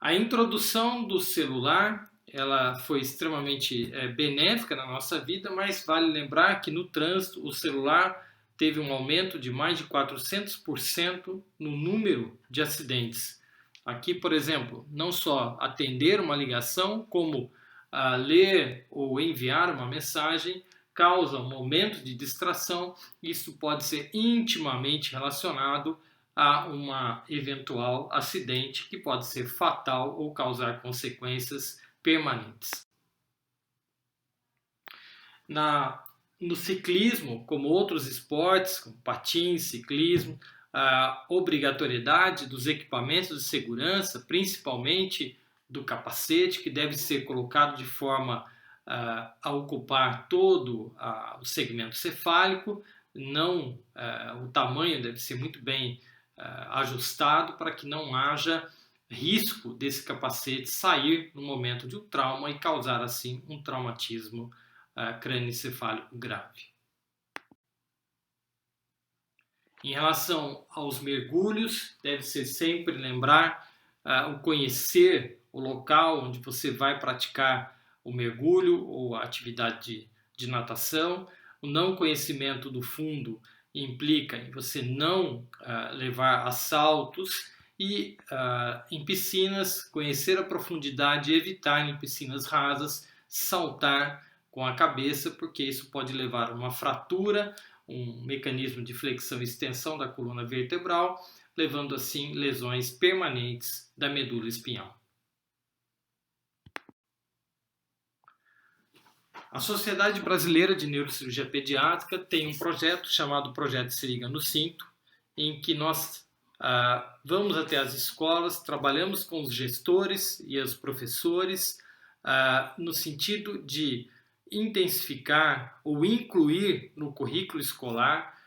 A introdução do celular, ela foi extremamente benéfica na nossa vida, mas vale lembrar que no trânsito o celular teve um aumento de mais de 400% no número de acidentes. Aqui, por exemplo, não só atender uma ligação, como ler ou enviar uma mensagem causa um momento de distração. Isso pode ser intimamente relacionado a um eventual acidente que pode ser fatal ou causar consequências permanentes. No ciclismo, como outros esportes, como patins, ciclismo, a obrigatoriedade dos equipamentos de segurança, principalmente do capacete, que deve ser colocado de forma a ocupar todo o segmento cefálico, não o tamanho deve ser muito bem ajustado para que não haja risco desse capacete sair no momento de um trauma e causar assim um traumatismo crânioencefálico grave. Em relação aos mergulhos, deve-se sempre lembrar o conhecer o local onde você vai praticar o mergulho ou a atividade de natação. O não conhecimento do fundo implica em você não levar a saltos e em piscinas, conhecer a profundidade e evitar em piscinas rasas saltar com a cabeça, porque isso pode levar a uma fratura, um mecanismo de flexão e extensão da coluna vertebral, levando assim lesões permanentes da medula espinhal. A Sociedade Brasileira de Neurocirurgia Pediátrica tem um projeto chamado Projeto Se Liga no Cinto, em que nós vamos até as escolas, trabalhamos com os gestores e os professores no sentido de intensificar ou incluir no currículo escolar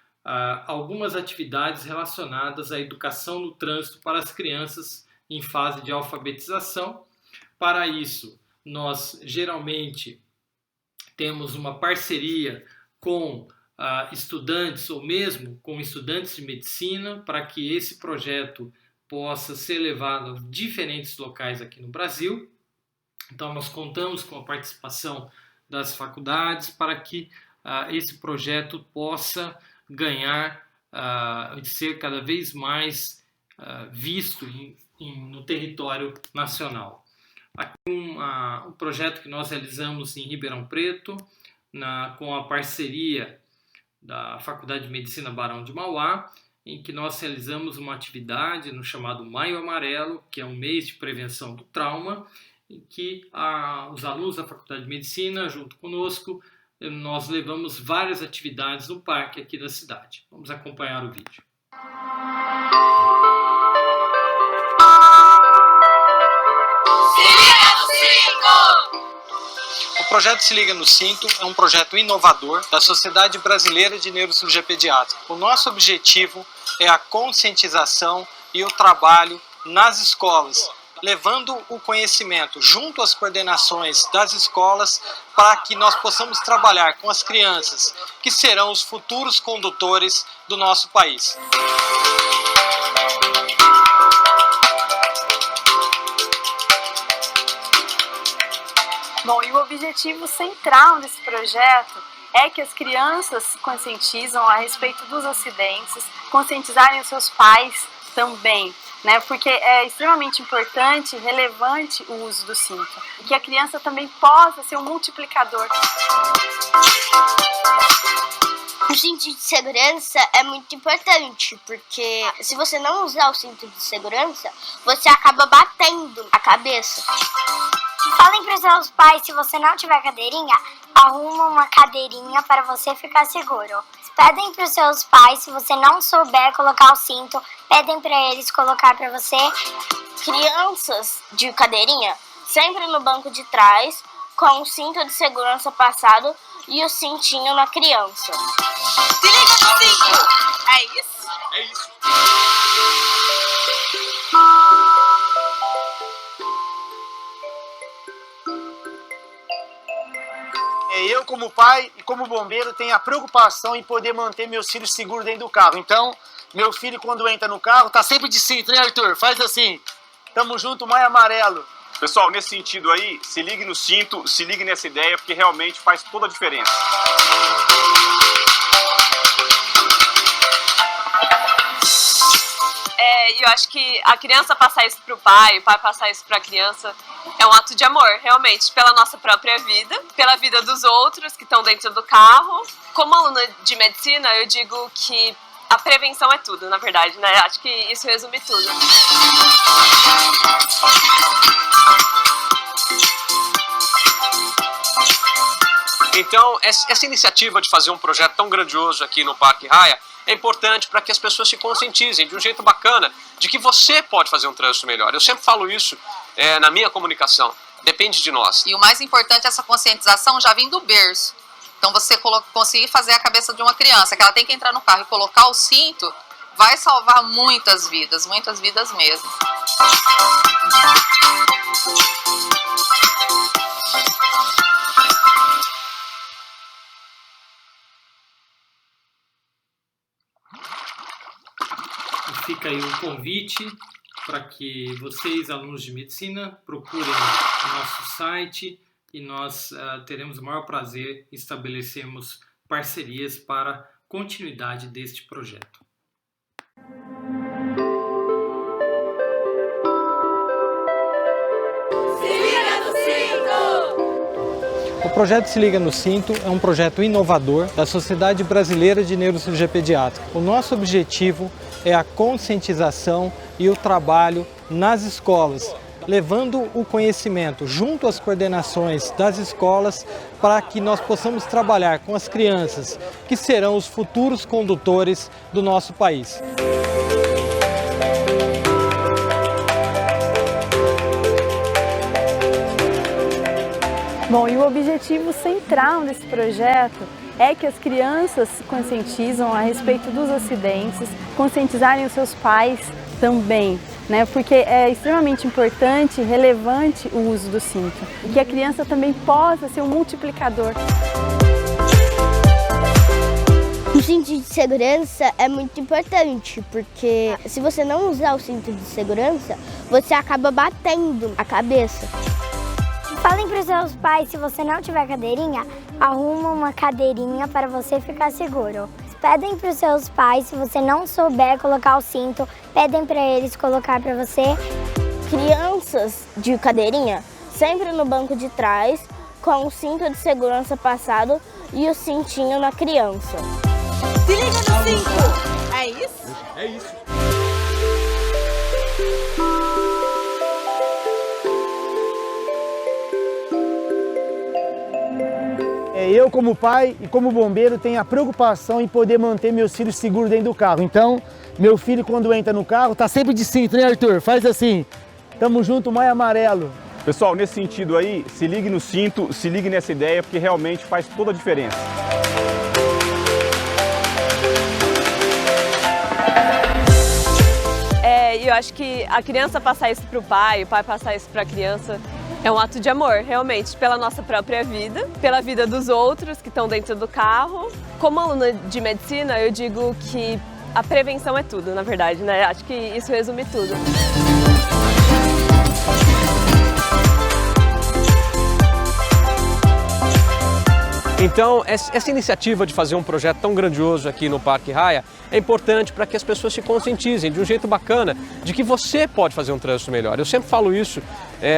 algumas atividades relacionadas à educação no trânsito para as crianças em fase de alfabetização. Para isso, nós geralmente temos uma parceria com estudantes ou mesmo com estudantes de medicina para que esse projeto possa ser levado a diferentes locais aqui no Brasil. Então, nós contamos com a participação das faculdades para que esse projeto possa ganhar e ser cada vez mais visto no território nacional. Aqui um projeto que nós realizamos em Ribeirão Preto, com a parceria da Faculdade de Medicina Barão de Mauá, em que nós realizamos uma atividade no chamado Maio Amarelo, que é um mês de prevenção do trauma, em que os alunos da Faculdade de Medicina, junto conosco, nós levamos várias atividades no parque aqui da cidade. Vamos acompanhar o vídeo. O projeto Se Liga no Cinto é um projeto inovador da Sociedade Brasileira de Neurocirurgia Pediátrica. O nosso objetivo é a conscientização e o trabalho nas escolas, levando o conhecimento junto às coordenações das escolas para que nós possamos trabalhar com as crianças, que serão os futuros condutores do nosso país. Bom, e o objetivo central desse projeto é que as crianças se conscientizam a respeito dos acidentes, conscientizarem os seus pais também, né? Porque é extremamente importante e relevante o uso do cinto, e que a criança também possa ser um multiplicador. O cinto de segurança é muito importante, porque se você não usar o cinto de segurança, você acaba batendo a cabeça. Falem para os seus pais, se você não tiver cadeirinha, arruma uma cadeirinha para você ficar seguro. Pedem para os seus pais, se você não souber colocar o cinto, pedem para eles colocar para você. Crianças de cadeirinha, sempre no banco de trás, com o cinto de segurança passado e o cintinho na criança. Se liga no cinto! É isso? É isso. Eu, como pai e como bombeiro, tenho a preocupação em poder manter meus filhos seguros dentro do carro. Então, meu filho, quando entra no carro, tá sempre de cinto, né, Arthur? Faz assim. Tamo junto, Maio Amarelo. Pessoal, nesse sentido aí, se ligue no cinto, se ligue nessa ideia, porque realmente faz toda a diferença. Eu acho que a criança passar isso pro pai, o pai passar isso pra criança, é um ato de amor, realmente, pela nossa própria vida, pela vida dos outros que estão dentro do carro. Como aluna de medicina, eu digo que a prevenção é tudo, na verdade, né? Acho que isso resume tudo. Então, essa iniciativa de fazer um projeto tão grandioso aqui no Parque Raia é importante para que as pessoas se conscientizem de um jeito bacana de que você pode fazer um trânsito melhor. Eu sempre falo isso na minha comunicação, depende de nós. E o mais importante é essa conscientização já vindo do berço. Então você conseguir fazer a cabeça de uma criança, que ela tem que entrar no carro e colocar o cinto, vai salvar muitas vidas mesmo. Fica aí um convite para que vocês, alunos de medicina, procurem o nosso site e nós teremos o maior prazer em estabelecermos parcerias para a continuidade deste projeto. O projeto Se Liga no Cinto é um projeto inovador da Sociedade Brasileira de Neurocirurgia Pediátrica. O nosso objetivo é a conscientização e o trabalho nas escolas, levando o conhecimento junto às coordenações das escolas para que nós possamos trabalhar com as crianças, que serão os futuros condutores do nosso país. Bom, e o objetivo central desse projeto é que as crianças se conscientizam a respeito dos acidentes, conscientizarem os seus pais também, né? Porque é extremamente importante e relevante o uso do cinto, e que a criança também possa ser um multiplicador. O cinto de segurança é muito importante, porque se você não usar o cinto de segurança, você acaba batendo a cabeça. Falem para os seus pais, se você não tiver cadeirinha, arruma uma cadeirinha para você ficar seguro. Pedem para os seus pais, se você não souber colocar o cinto, pedem para eles colocar para você. Crianças de cadeirinha, sempre no banco de trás, com o cinto de segurança passado e o cintinho na criança. Se liga no cinto! É isso? É isso. Eu, como pai e como bombeiro, tenho a preocupação em poder manter meus filhos seguros dentro do carro. Então, meu filho, quando entra no carro, tá sempre de cinto, né, Arthur? Faz assim. Tamo junto, Maio Amarelo. Pessoal, nesse sentido aí, se ligue no cinto, se ligue nessa ideia, porque realmente faz toda a diferença. Eu acho que a criança passar isso pro pai, o pai passar isso pra criança, é um ato de amor, realmente, pela nossa própria vida, pela vida dos outros que estão dentro do carro. Como aluna de medicina, eu digo que a prevenção é tudo, na verdade, né? Acho que isso resume tudo. Então, essa iniciativa de fazer um projeto tão grandioso aqui no Parque Raia é importante para que as pessoas se conscientizem de um jeito bacana de que você pode fazer um trânsito melhor. Eu sempre falo isso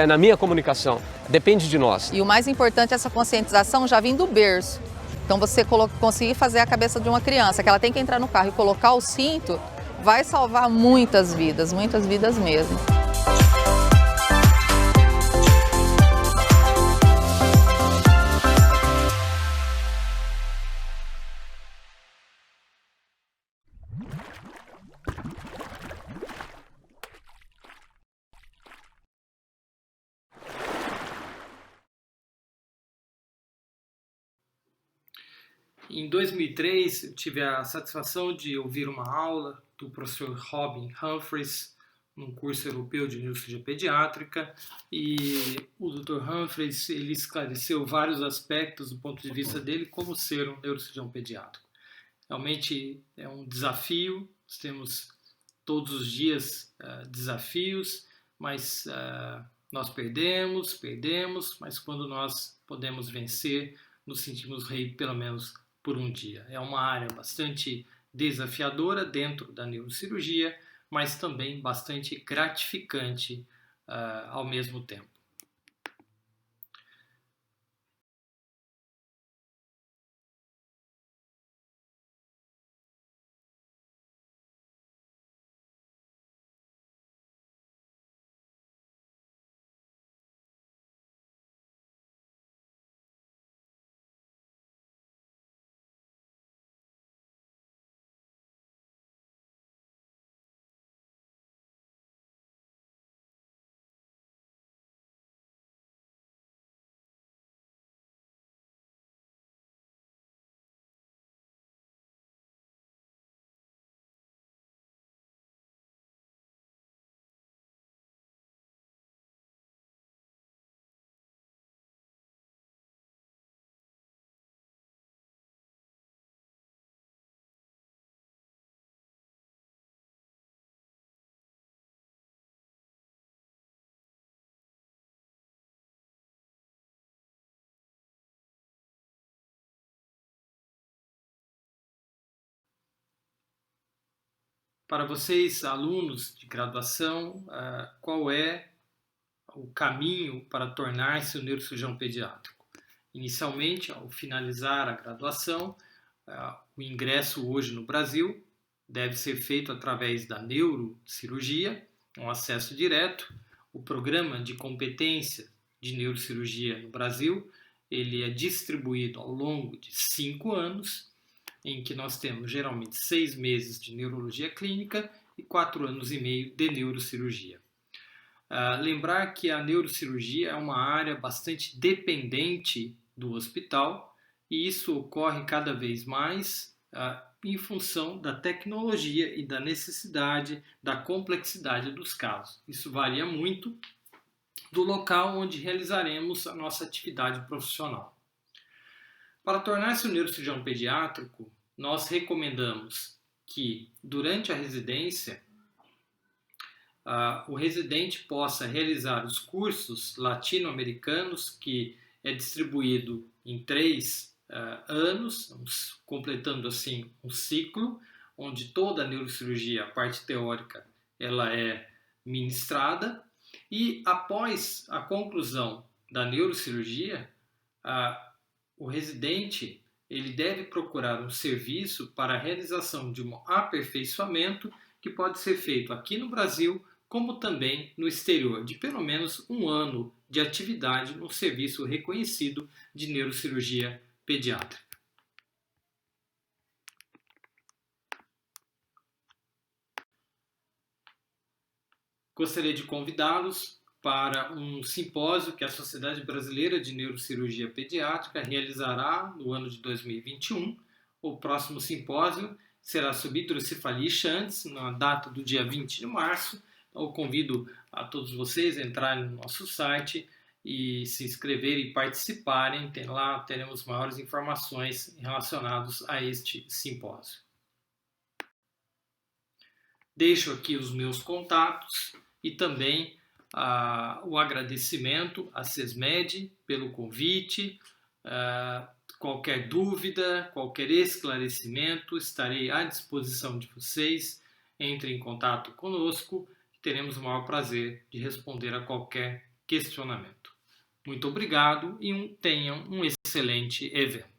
na minha comunicação, depende de nós. E o mais importante é essa conscientização já vindo do berço. Então você conseguir fazer a cabeça de uma criança, que ela tem que entrar no carro e colocar o cinto, vai salvar muitas vidas mesmo. Em 2003, eu tive a satisfação de ouvir uma aula do professor Robin Humphreys, num curso europeu de neurocirurgia pediátrica, e o Dr. Humphreys ele esclareceu vários aspectos do ponto de vista dele como ser um neurocirurgião pediátrico. Realmente é um desafio, nós temos todos os dias desafios, mas nós perdemos, mas quando nós podemos vencer, nos sentimos rei pelo menos por um dia. É uma área bastante desafiadora dentro da neurocirurgia, mas também bastante gratificante ao mesmo tempo. Para vocês, alunos de graduação, qual é o caminho para tornar-se um neurocirurgião pediátrico? Inicialmente, ao finalizar a graduação, o ingresso hoje no Brasil deve ser feito através da neurocirurgia, um acesso direto. O programa de competência de neurocirurgia no Brasil, ele é distribuído ao longo de 5 anos, em que nós temos geralmente 6 meses de neurologia clínica e 4 anos e meio de neurocirurgia. Lembrar que a neurocirurgia é uma área bastante dependente do hospital e isso ocorre cada vez mais em função da tecnologia e da necessidade, da complexidade dos casos. Isso varia muito do local onde realizaremos a nossa atividade profissional. Para tornar-se um neurocirurgião pediátrico, nós recomendamos que, durante a residência, o residente possa realizar os cursos latino-americanos, que é distribuído em 3 anos, completando assim um ciclo, onde toda a neurocirurgia, a parte teórica, ela é ministrada, e após a conclusão da neurocirurgia, o residente ele deve procurar um serviço para a realização de um aperfeiçoamento que pode ser feito aqui no Brasil, como também no exterior, de pelo menos 1 ano de atividade no serviço reconhecido de neurocirurgia pediátrica. Gostaria de convidá-los para um simpósio que a Sociedade Brasileira de Neurocirurgia Pediátrica realizará no ano de 2021. O próximo simpósio será sobre hidrocefalia e Shands, na data do dia 20 de março. Eu convido a todos vocês a entrarem no nosso site e se inscreverem e participarem. Lá teremos maiores informações relacionadas a este simpósio. Deixo aqui os meus contatos e também o agradecimento à SESMED pelo convite. Qualquer dúvida, qualquer esclarecimento, estarei à disposição de vocês. Entre em contato conosco e teremos o maior prazer de responder a qualquer questionamento. Muito obrigado e tenham um excelente evento.